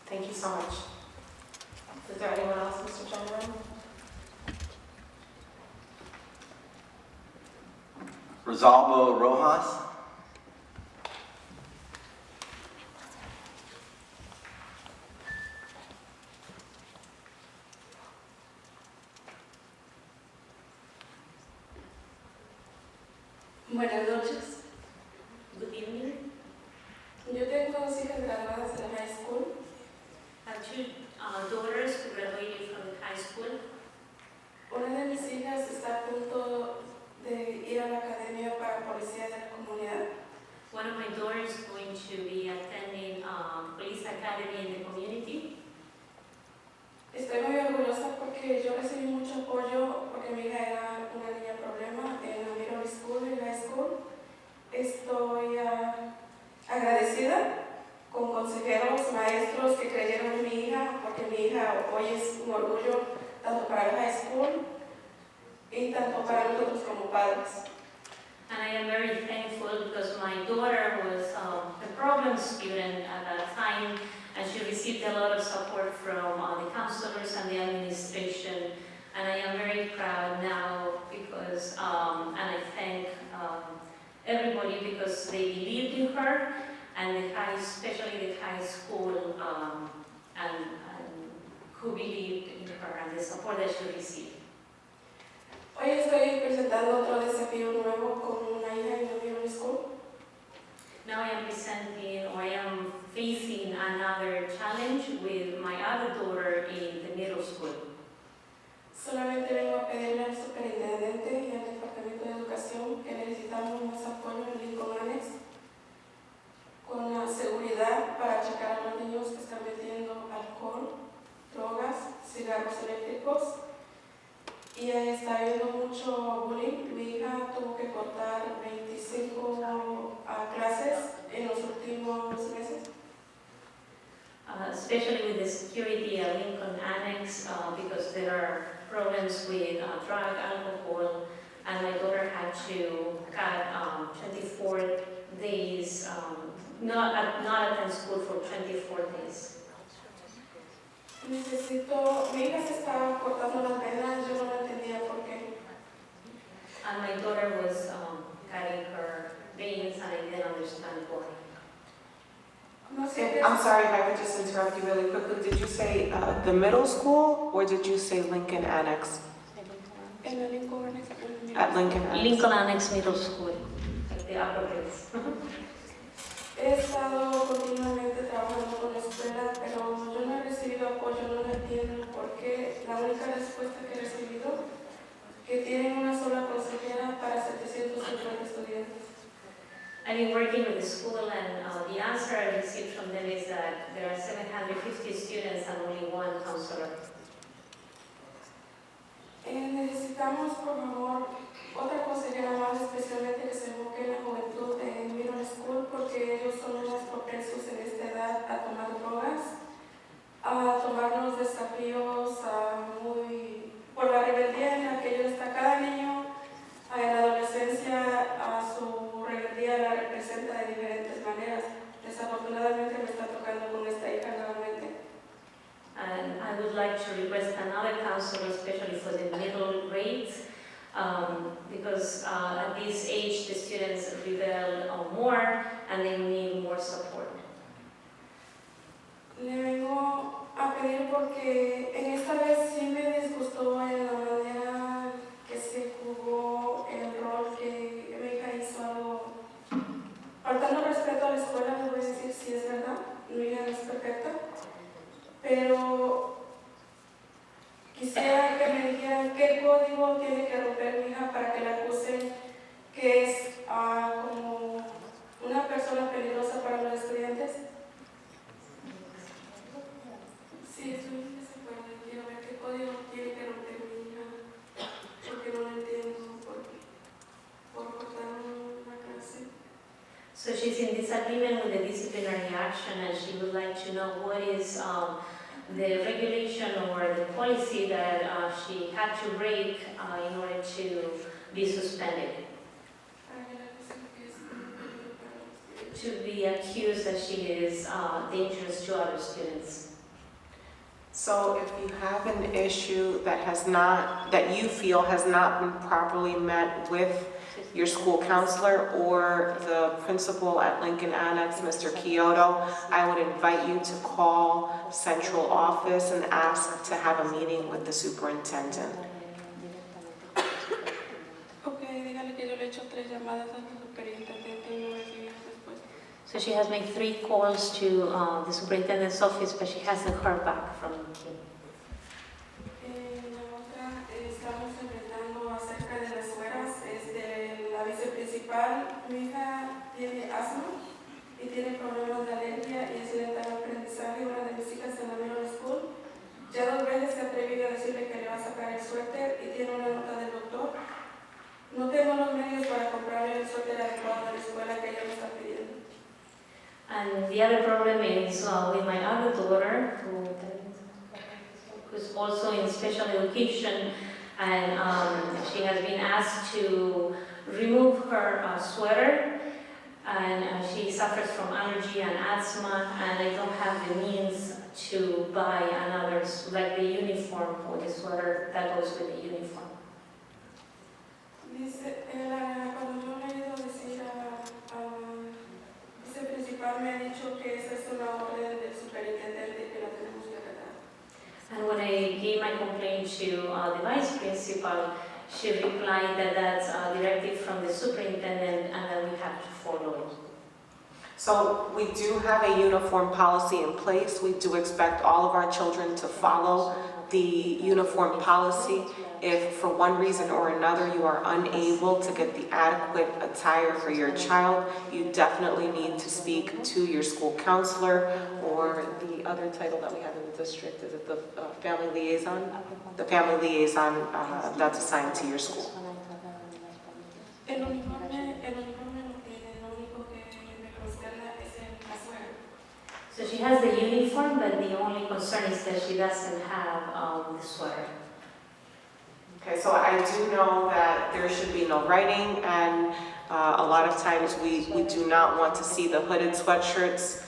[SPEAKER 1] Thank you so much. Is there anyone else, Mr. General?
[SPEAKER 19] Rosalba Rojas.
[SPEAKER 6] Buenas noches.
[SPEAKER 22] Good evening.
[SPEAKER 6] Yo tengo dos hijas graduadas de la high school.
[SPEAKER 22] I have two daughters who graduated from the high school.
[SPEAKER 6] Una de mis hijas está a punto de ir a la academia para policía de la comunidad.
[SPEAKER 22] One of my daughters is going to be attending police academy in the community.
[SPEAKER 6] Estoy muy orgullosa porque yo recibí mucho apoyo porque mi hija era una niña problema en la middle school y high school. Estoy agradecida con consejeros, maestros que creyeron en mi hija, porque mi hija hoy es un orgullo tanto para la high school y tanto para nosotros como padres.
[SPEAKER 22] And I am very thankful because my daughter was a problem student at that time, and she received a lot of support from the counselors and the administration. And I am very proud now because, and I thank everybody because they believed in her, and especially the high school, and who believed in her and the support that she received.
[SPEAKER 6] Hoy estoy presentando otro desafío nuevo con una hija en la middle school.
[SPEAKER 22] Now I am presenting, or I am facing another challenge with my other daughter in the middle school.
[SPEAKER 6] Solamente vengo a pedirle al superintendente y al departamento de educación ocasión que necesitamos más apoyo en Lincoln Annex con la seguridad para checar a los niños que están metiendo alcohol, drogas, cigarros eléctricos. Y ahí está habiendo mucho bullying. Mi hija tuvo que cortar 25 clases en los últimos meses.
[SPEAKER 22] Especially with the security at Lincoln Annex, because there are problems with drug, alcohol, and my daughter had to cut 24 days, not attend school for 24 days.
[SPEAKER 6] Mi hija se estaba cortando las venas, yo no entendía por qué.
[SPEAKER 22] And my daughter was cutting her veins, and I didn't understand why.
[SPEAKER 1] I'm sorry if I could just interrupt you really quickly. Did you say the middle school or did you say Lincoln Annex?
[SPEAKER 6] En la Lincoln Annex.
[SPEAKER 1] At Lincoln Annex.
[SPEAKER 22] Lincoln Annex Middle School, like the upper grades.
[SPEAKER 6] He estado continuamente trabajando con la escuela, pero yo no he recibido apoyo, no lo entiendo por qué. La única respuesta que he recibido que tienen una sola consejera para 750 estudiantes.
[SPEAKER 22] I've been working with the school, and the answer I received from them is that there are 750 students and only one counselor.
[SPEAKER 6] Necesitamos, por favor, otra consejera más, especialmente que se enfoque en la juventud de middle school, porque ellos son los más propensos en esta edad a tomar drogas, a tomar los desafíos por la rebeldía en la que ellos están. Cada niño en la adolescencia a su rebeldía la representa de diferentes maneras. Desafortunadamente me está tocando con esta hija nuevamente.
[SPEAKER 22] And I would like to request another counselor, especially for the middle grades, because at this age the students rebel more and they need more support.
[SPEAKER 6] Le vengo a pedir porque en esta vez sí me disgustó en la manera que se jugó el rol que mi hija hizo algo. Faltando respeto a la escuela, les voy a decir si es verdad, mi hija no es perfecta, pero quisiera que me dijeran qué código tiene que romper mi hija para que la acusen que es como una persona peligrosa para los estudiantes. Sí, estoy en desacuerdo. Quiero ver qué código tiene que romper mi hija, porque no lo entiendo por cortar una clase.
[SPEAKER 22] So she's in disagreement with the disciplinary action, and she would like to know what is the regulation or the policy that she had to break in order to be suspended. To be accused that she is dangerous to other students.
[SPEAKER 1] So if you have an issue that you feel has not been properly met with your school counselor or the principal at Lincoln Annex, Mr. Kyoto, I would invite you to call central office and ask to have a meeting with the superintendent.
[SPEAKER 6] Okay, dígale que yo le he hecho 3 llamadas al superintendente y no recibí respuesta.
[SPEAKER 22] So she has made 3 calls to the superintendent's office, but she hasn't heard back from him.
[SPEAKER 6] La otra, estamos enfrentando acerca de las sueras. La viceprincipal, mi hija tiene asma y tiene problemas de alergia y es lenta al aprendizaje. Una de mis hijas en la middle school ya 2 veces se ha atrevido a decirle que le va a sacar el suéter y tiene una nota del doctor. No tengo los medios para comprarle el suéter adecuado a la escuela que ella me está pidiendo.
[SPEAKER 22] And the other problem is with my other daughter, who's also in special education, and she has been asked to remove her sweater, and she suffers from allergy and asthma, and I don't have the means to buy another, like the uniform or the sweater that goes with the uniform.
[SPEAKER 6] Dice, cuando yo le he ido a decir viceprincipal me ha dicho que esa es una orden del superintendente y que la tenemos que acatar.
[SPEAKER 22] And when I gave my complaint to the vice principal, she replied that that's a directive from the superintendent and that we have to follow it.
[SPEAKER 1] So we do have a uniform policy in place. We do expect all of our children to follow the uniform policy. If for one reason or another you are unable to get the adequate attire for your child, you definitely need to speak to your school counselor or the other title that we have in the district. Is it the family liaison? The family liaison that's assigned to your school.
[SPEAKER 6] El uniforme no tiene, lo único que me consterna es la suela.
[SPEAKER 22] So she has the uniform, but the only concern is that she doesn't have the sweater.
[SPEAKER 1] Okay, so I do know that there should be no writing, and a lot of times we do not want to see the hooded sweatshirts.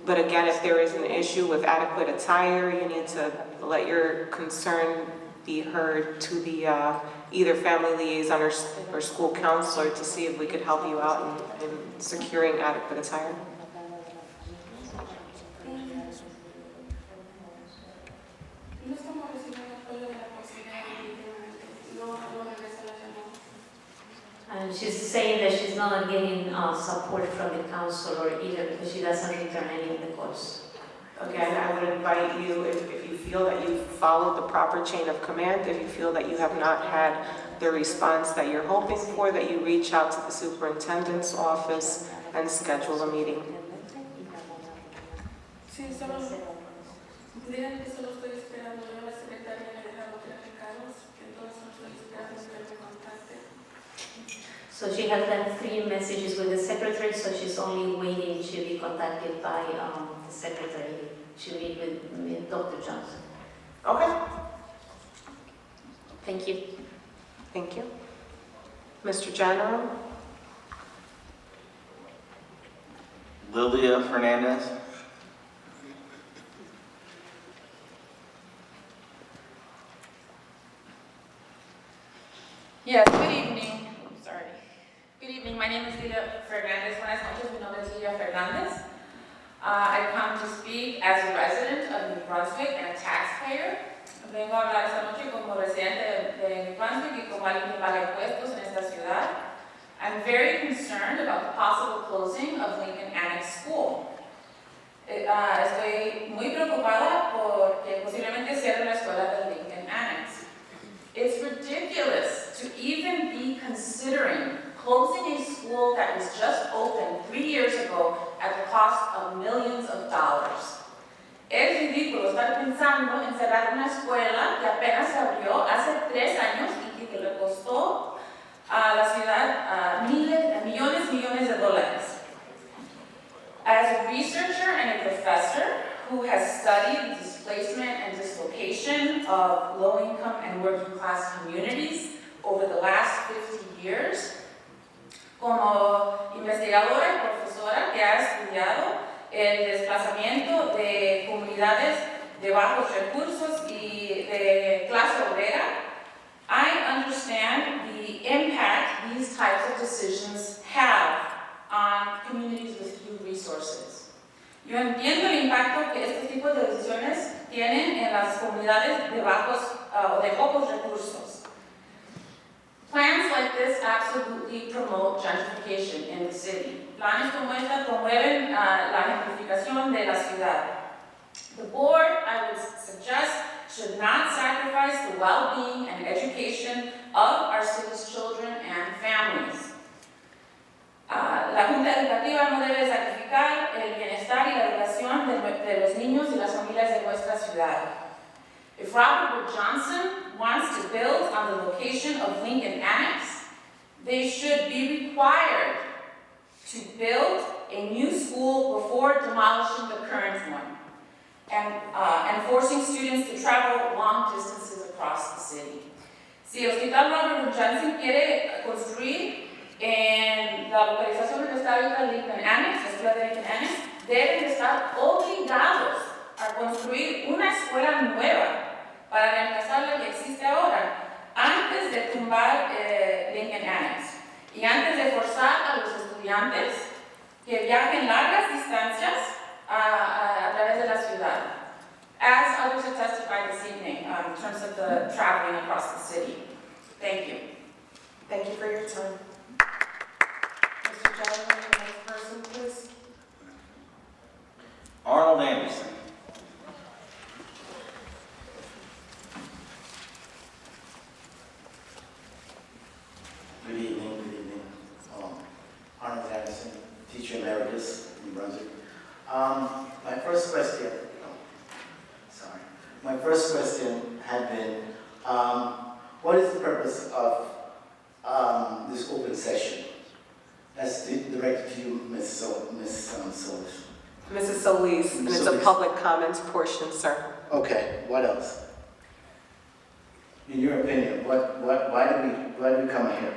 [SPEAKER 1] But again, if there is an issue with adequate attire, you need to let your concern be heard to the either family liaison or school counselor to see if we could help you out in securing adequate attire.
[SPEAKER 6] No estamos recibiendo apoyo de la policía definitivamente. No regresa la llamada.
[SPEAKER 22] And she's saying that she's not getting support from the counselor either because she doesn't return any of the calls.
[SPEAKER 1] Again, I would invite you, if you feel that you've followed the proper chain of command, if you feel that you have not had the response that you're hoping for, that you reach out to the superintendent's office and schedule a meeting.
[SPEAKER 6] Sí, solo digan que solo estoy esperando. Yo a la secretaria le he dejado clarificados, entonces no estoy esperando que me contacte.
[SPEAKER 22] So she has left 3 messages with the secretary, so she's only waiting to be contacted by the secretary to meet with Dr. Johnson.
[SPEAKER 1] Okay.
[SPEAKER 22] Thank you.
[SPEAKER 1] Thank you. Mr. General?
[SPEAKER 19] Lilia Fernandez.
[SPEAKER 3] Yes, good evening. Sorry. Good evening. My name is Lilia Fernandez. Buenas noches. Mi nombre es Lilia Fernandez. I come to speak as a resident of New Brunswick and a taxpayer. Vengo a hablar esta noche como residente de New Brunswick y como alguien que paga impuestos en esta ciudad. I'm very concerned about the possible closing of Lincoln Annex School. Estoy muy preocupada porque posiblemente cierre la escuela de Lincoln Annex. It's ridiculous to even be considering closing a school that was just opened 3 years ago at the cost of millions of dollars. Es ridículo estar pensando en cerrar una escuela que apenas se abrió hace 3 años y que le costó a la ciudad millones de dólares. As a researcher and a professor who has studied the displacement and dislocation of low-income and working-class communities over the last 50 years, como investigadora y profesora que ha estudiado el desplazamiento de comunidades de bajos recursos y de clase obrera, I understand the impact these types of decisions have on communities with few resources. Yo entiendo el impacto que este tipo de decisiones tienen en las comunidades de pocos recursos. Plans like this absolutely promote gentrification in the city. Planes como esta promueven la gentrificación de la ciudad. The board, I would suggest, should not sacrifice the well-being and education of our city's children and families. La Junta Educativa no debe sacrificar el bienestar y la educación de los niños y las familias de nuestra ciudad. If Robert Wood Johnson wants to build on the location of Lincoln Annex, they should be required to build a new school before demolishing the current one and forcing students to travel long distances across the city. Si el Hospital Robert Wood Johnson quiere construir en la localización donde está ahorita Lincoln Annex, la escuela de Lincoln Annex, deben estar obligados a construir una escuela nueva para reemplazar la que existe ahora, antes de tumbar Lincoln Annex y antes de forzar a los estudiantes que viajen largas distancias a través de la ciudad, as others have testified this evening in terms of the traveling across the city. Thank you.
[SPEAKER 1] Thank you for your time. Mr. Gentleman, the next person, please.
[SPEAKER 13] Arnold Anderson.
[SPEAKER 7] Americas in Brunswick. My first question, my first question had been, what is the purpose of this open session? That's directed to you, Ms. Solis.
[SPEAKER 1] Mrs. Solis, and it's a public comments portion, sir.
[SPEAKER 7] Okay, what else? In your opinion, why do we come here?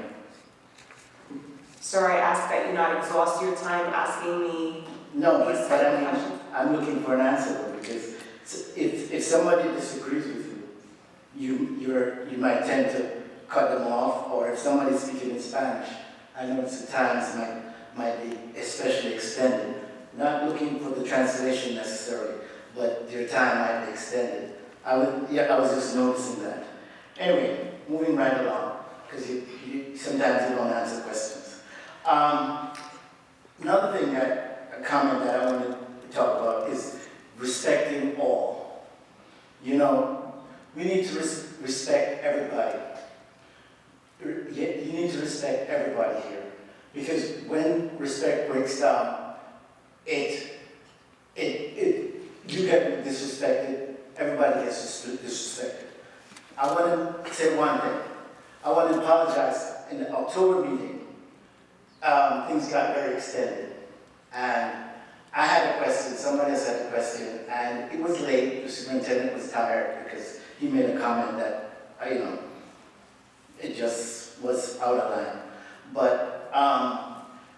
[SPEAKER 1] Sir, I ask that you not exhaust your time asking me.
[SPEAKER 7] No, but I mean, I'm looking for an answer, because if somebody disagrees with you, you might tend to cut them off, or if somebody's speaking in Spanish, I know the times might be especially extended. Not looking for the translation necessarily, but your time might be extended. I was just noticing that. Anyway, moving right along, because sometimes you don't answer questions. Another thing a comment that I want to talk about is respecting all. You know, we need to respect everybody. You need to respect everybody here, because when respect breaks down, you get disrespected, everybody gets disrespected. I want to say one thing. I want to apologize. In the October meeting, things got very extended. And I had a question, somebody else had a question, and it was late. The superintendent was tired because he made a comment that, it just was out of line. But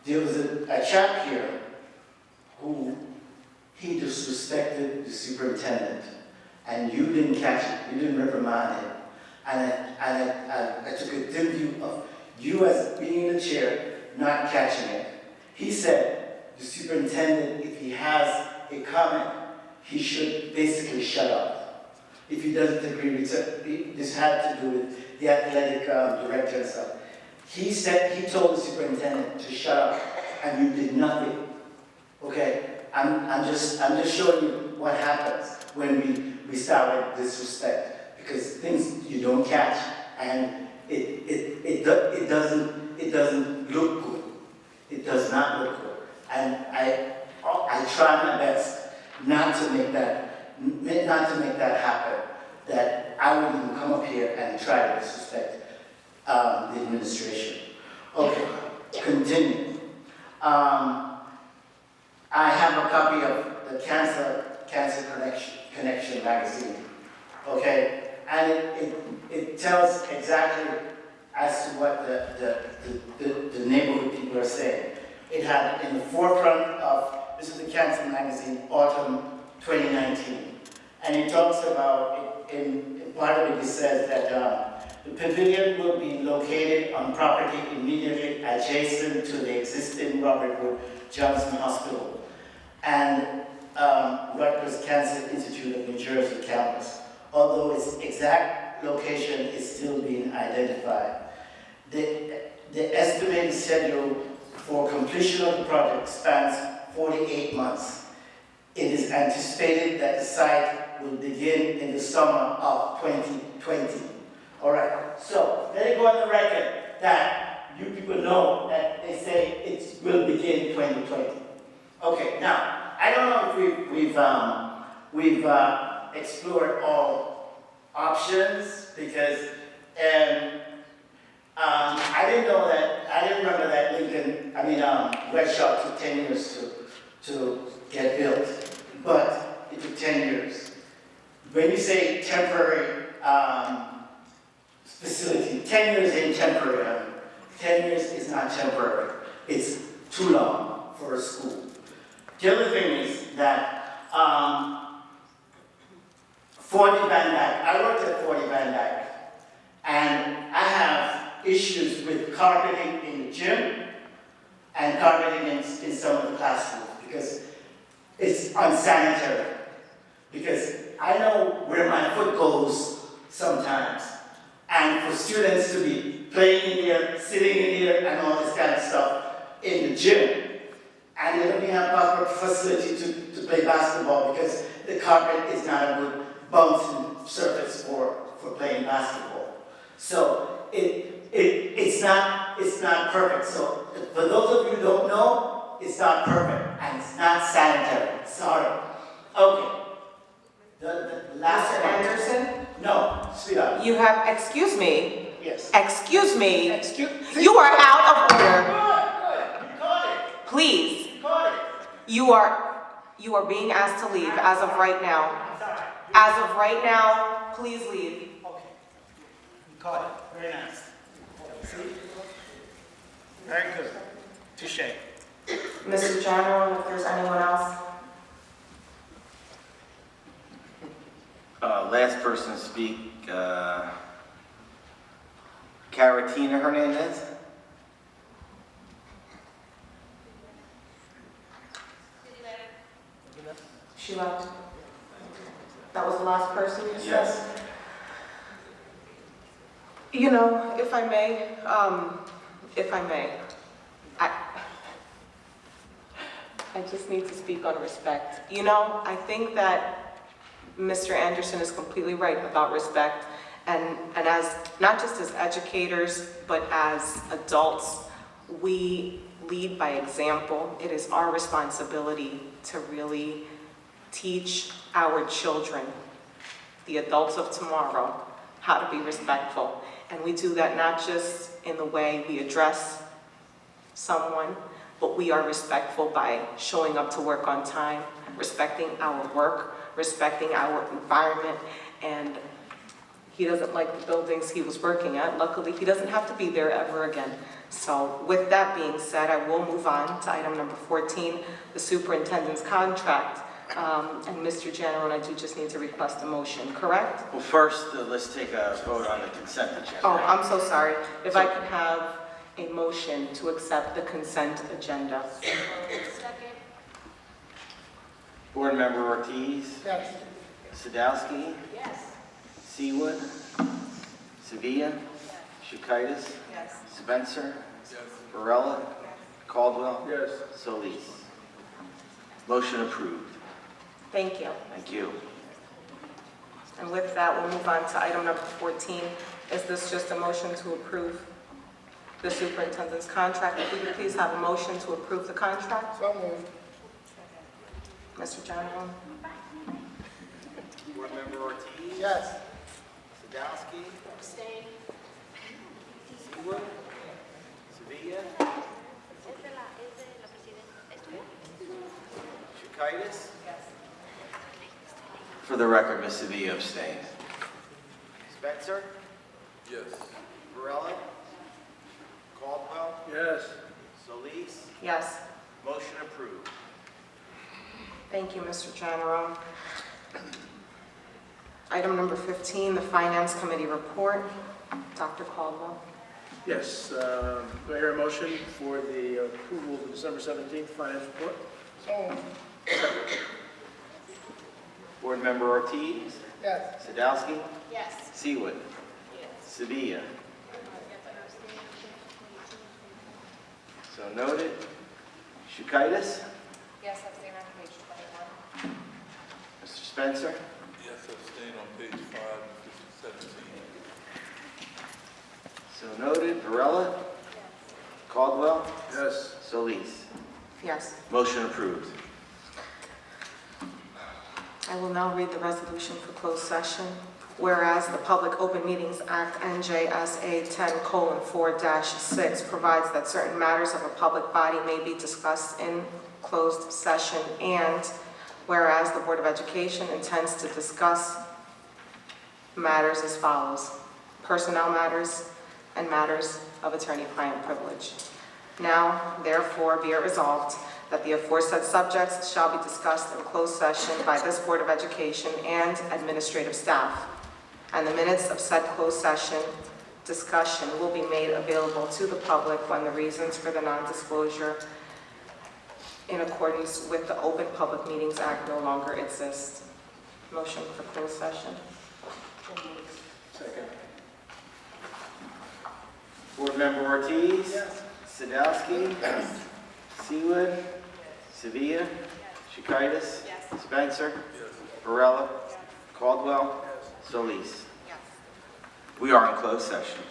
[SPEAKER 7] there was a chap here who he disrespected the superintendent, and you didn't catch it, you didn't reprimand him. And I took a dim view of you as being in the chair, not catching it. He said the superintendent, if he has a comment, he should basically shut up. If he doesn't agree with it, this had to do with the athletic director and stuff. He told the superintendent to shut up, and you did nothing. Okay, I'm just showing you what happens when we start with disrespect, because things you don't catch, and it doesn't look good. It does not look good, and I try my best not to make that happen. That I would even come up here and try to disrespect the administration. Okay, continue. I have a copy of the Cancer Connection magazine, okay? And it tells exactly as to what the neighborhood people are saying. It had in the forefront of, this is the Cancer magazine, autumn 2019. And it talks about, in part of it says that the pavilion will be located on property immediately adjacent to the existing Robert Wood Johnson Hospital and Rutgers Cancer Institute of New Jersey campus, although its exact location is still being identified. The estimated schedule for completion of the project spans 48 months. It is anticipated that the site will begin in the summer of 2020. All right, so let it go on the record that you people know that they say it will begin 2020. Okay, now, I don't know if we've explored all options, because I didn't remember that Red Shot took 10 years to get built, but it took 10 years. When you say temporary facility, 10 years ain't temporary. 10 years is not temporary. It's too long for a school. The other thing is that 40 Van Dyke, I worked at 40 Van Dyke, and I have issues with carpeting in the gym and carpeting in some of the classrooms, because it's unsanitary. Because I know where my foot goes sometimes, and for students to be playing in here, sitting in here, and all this kind of stuff in the gym, and they don't even have proper facility to play basketball because the carpet is not a good bouncing surface for playing basketball. So it's not perfect. So for those of you who don't know, it's not perfect, and it's not sanitary, sorry. Okay. The last
[SPEAKER 1] Mr.
[SPEAKER 7] one.
[SPEAKER 1] Anderson,
[SPEAKER 7] No, speak up.
[SPEAKER 1] you have, excuse me,
[SPEAKER 7] Yes.
[SPEAKER 1] excuse me, you are out of order.
[SPEAKER 7] Good, you caught it.
[SPEAKER 1] Please,
[SPEAKER 7] You caught it.
[SPEAKER 1] you are being asked to leave as of right now.
[SPEAKER 7] I'm sorry.
[SPEAKER 1] As of right now, please leave.
[SPEAKER 7] Okay. You caught it. Very nice. See? Very good. Touche.
[SPEAKER 1] Mr. General, if there's anyone else.
[SPEAKER 19] Last person to speak, Caratina Hernandez.
[SPEAKER 1] She left. That was the last person you said?
[SPEAKER 19] Yes.
[SPEAKER 1] You know, if I may, I just need to speak on respect. You know, I think that Mr. Anderson is completely right about respect. And as, not just as educators, but as adults, we lead by example. It is our responsibility to really teach our children, the adults of tomorrow, how to be respectful. And we do that not just in the way we address someone, but we are respectful by showing up to work on time, respecting our work, respecting our environment. And he doesn't like the buildings he was working at. Luckily, he doesn't have to be there ever again. So with that being said, I will move on to item number 14, the superintendent's contract. And Mr. General, I do just need to request a motion, correct?
[SPEAKER 19] Well, first, let's take a vote on the consent agenda.
[SPEAKER 1] Oh, I'm so sorry. If I could have a motion to accept the consent agenda.
[SPEAKER 19] Board Member Ortiz.
[SPEAKER 7] Yes.
[SPEAKER 19] Sadowski.
[SPEAKER 16] Yes.
[SPEAKER 19] Seawood. Sevilla. Shukaitis.
[SPEAKER 16] Yes.
[SPEAKER 19] Spencer. Varela. Caldwell.
[SPEAKER 12] Yes.
[SPEAKER 19] Solis. Motion approved.
[SPEAKER 1] Thank you.
[SPEAKER 19] Thank you.
[SPEAKER 1] And with that, we'll move on to item number 14. Is this just a motion to approve the superintendent's contract? If we could please have a motion to approve the contract?
[SPEAKER 7] So moved.
[SPEAKER 1] Mr. General?
[SPEAKER 2] Board Member Ortiz.
[SPEAKER 7] Yes.
[SPEAKER 2] Sadowski.
[SPEAKER 16] Abstain.
[SPEAKER 2] Seawood. Sevilla. Shukaitis.
[SPEAKER 19] For the record, Ms. Sevilla abstained.
[SPEAKER 2] Spencer.
[SPEAKER 10] Yes.
[SPEAKER 2] Varela. Caldwell.
[SPEAKER 12] Yes.
[SPEAKER 2] Solis.
[SPEAKER 1] Yes.
[SPEAKER 2] Motion approved.
[SPEAKER 1] Thank you, Mr. General. Item number 15, the Finance Committee report. Dr. Caldwell.
[SPEAKER 12] Yes, do I hear a motion for the approval of the December 17th finance report?
[SPEAKER 19] Board Member Ortiz.
[SPEAKER 7] Yes.
[SPEAKER 19] Sadowski.
[SPEAKER 16] Yes.
[SPEAKER 19] Seawood. Sevilla. So noted. Shukaitis.
[SPEAKER 16] Yes, abstain on page 21.
[SPEAKER 19] Mr. Spencer.
[SPEAKER 10] Yes, abstain on page 5 and 17.
[SPEAKER 19] So noted. Varela. Caldwell.
[SPEAKER 12] Yes.
[SPEAKER 19] Solis.
[SPEAKER 1] Yes.
[SPEAKER 19] Motion approved.
[SPEAKER 1] I will now read the resolution for closed session. Whereas the Public Open Meetings Act, NJSA 10:4-6, provides that certain matters of a public body may be discussed in closed session, and whereas the Board of Education intends to discuss matters as follows: personnel matters and matters of attorney-client privilege. Now, therefore, be it resolved that the aforesaid subjects shall be discussed in closed session by this Board of Education and administrative staff, and the minutes of said closed session discussion will be made available to the public when the reasons for the non-disclosure in accordance with the Open Public Meetings Act no longer exist. Motion for closed session.
[SPEAKER 12] Second.
[SPEAKER 19] Board Member Ortiz.
[SPEAKER 7] Yes.
[SPEAKER 19] Sadowski. Seawood. Sevilla. Shukaitis. Spencer. Varela. Caldwell. Solis. We are in closed session.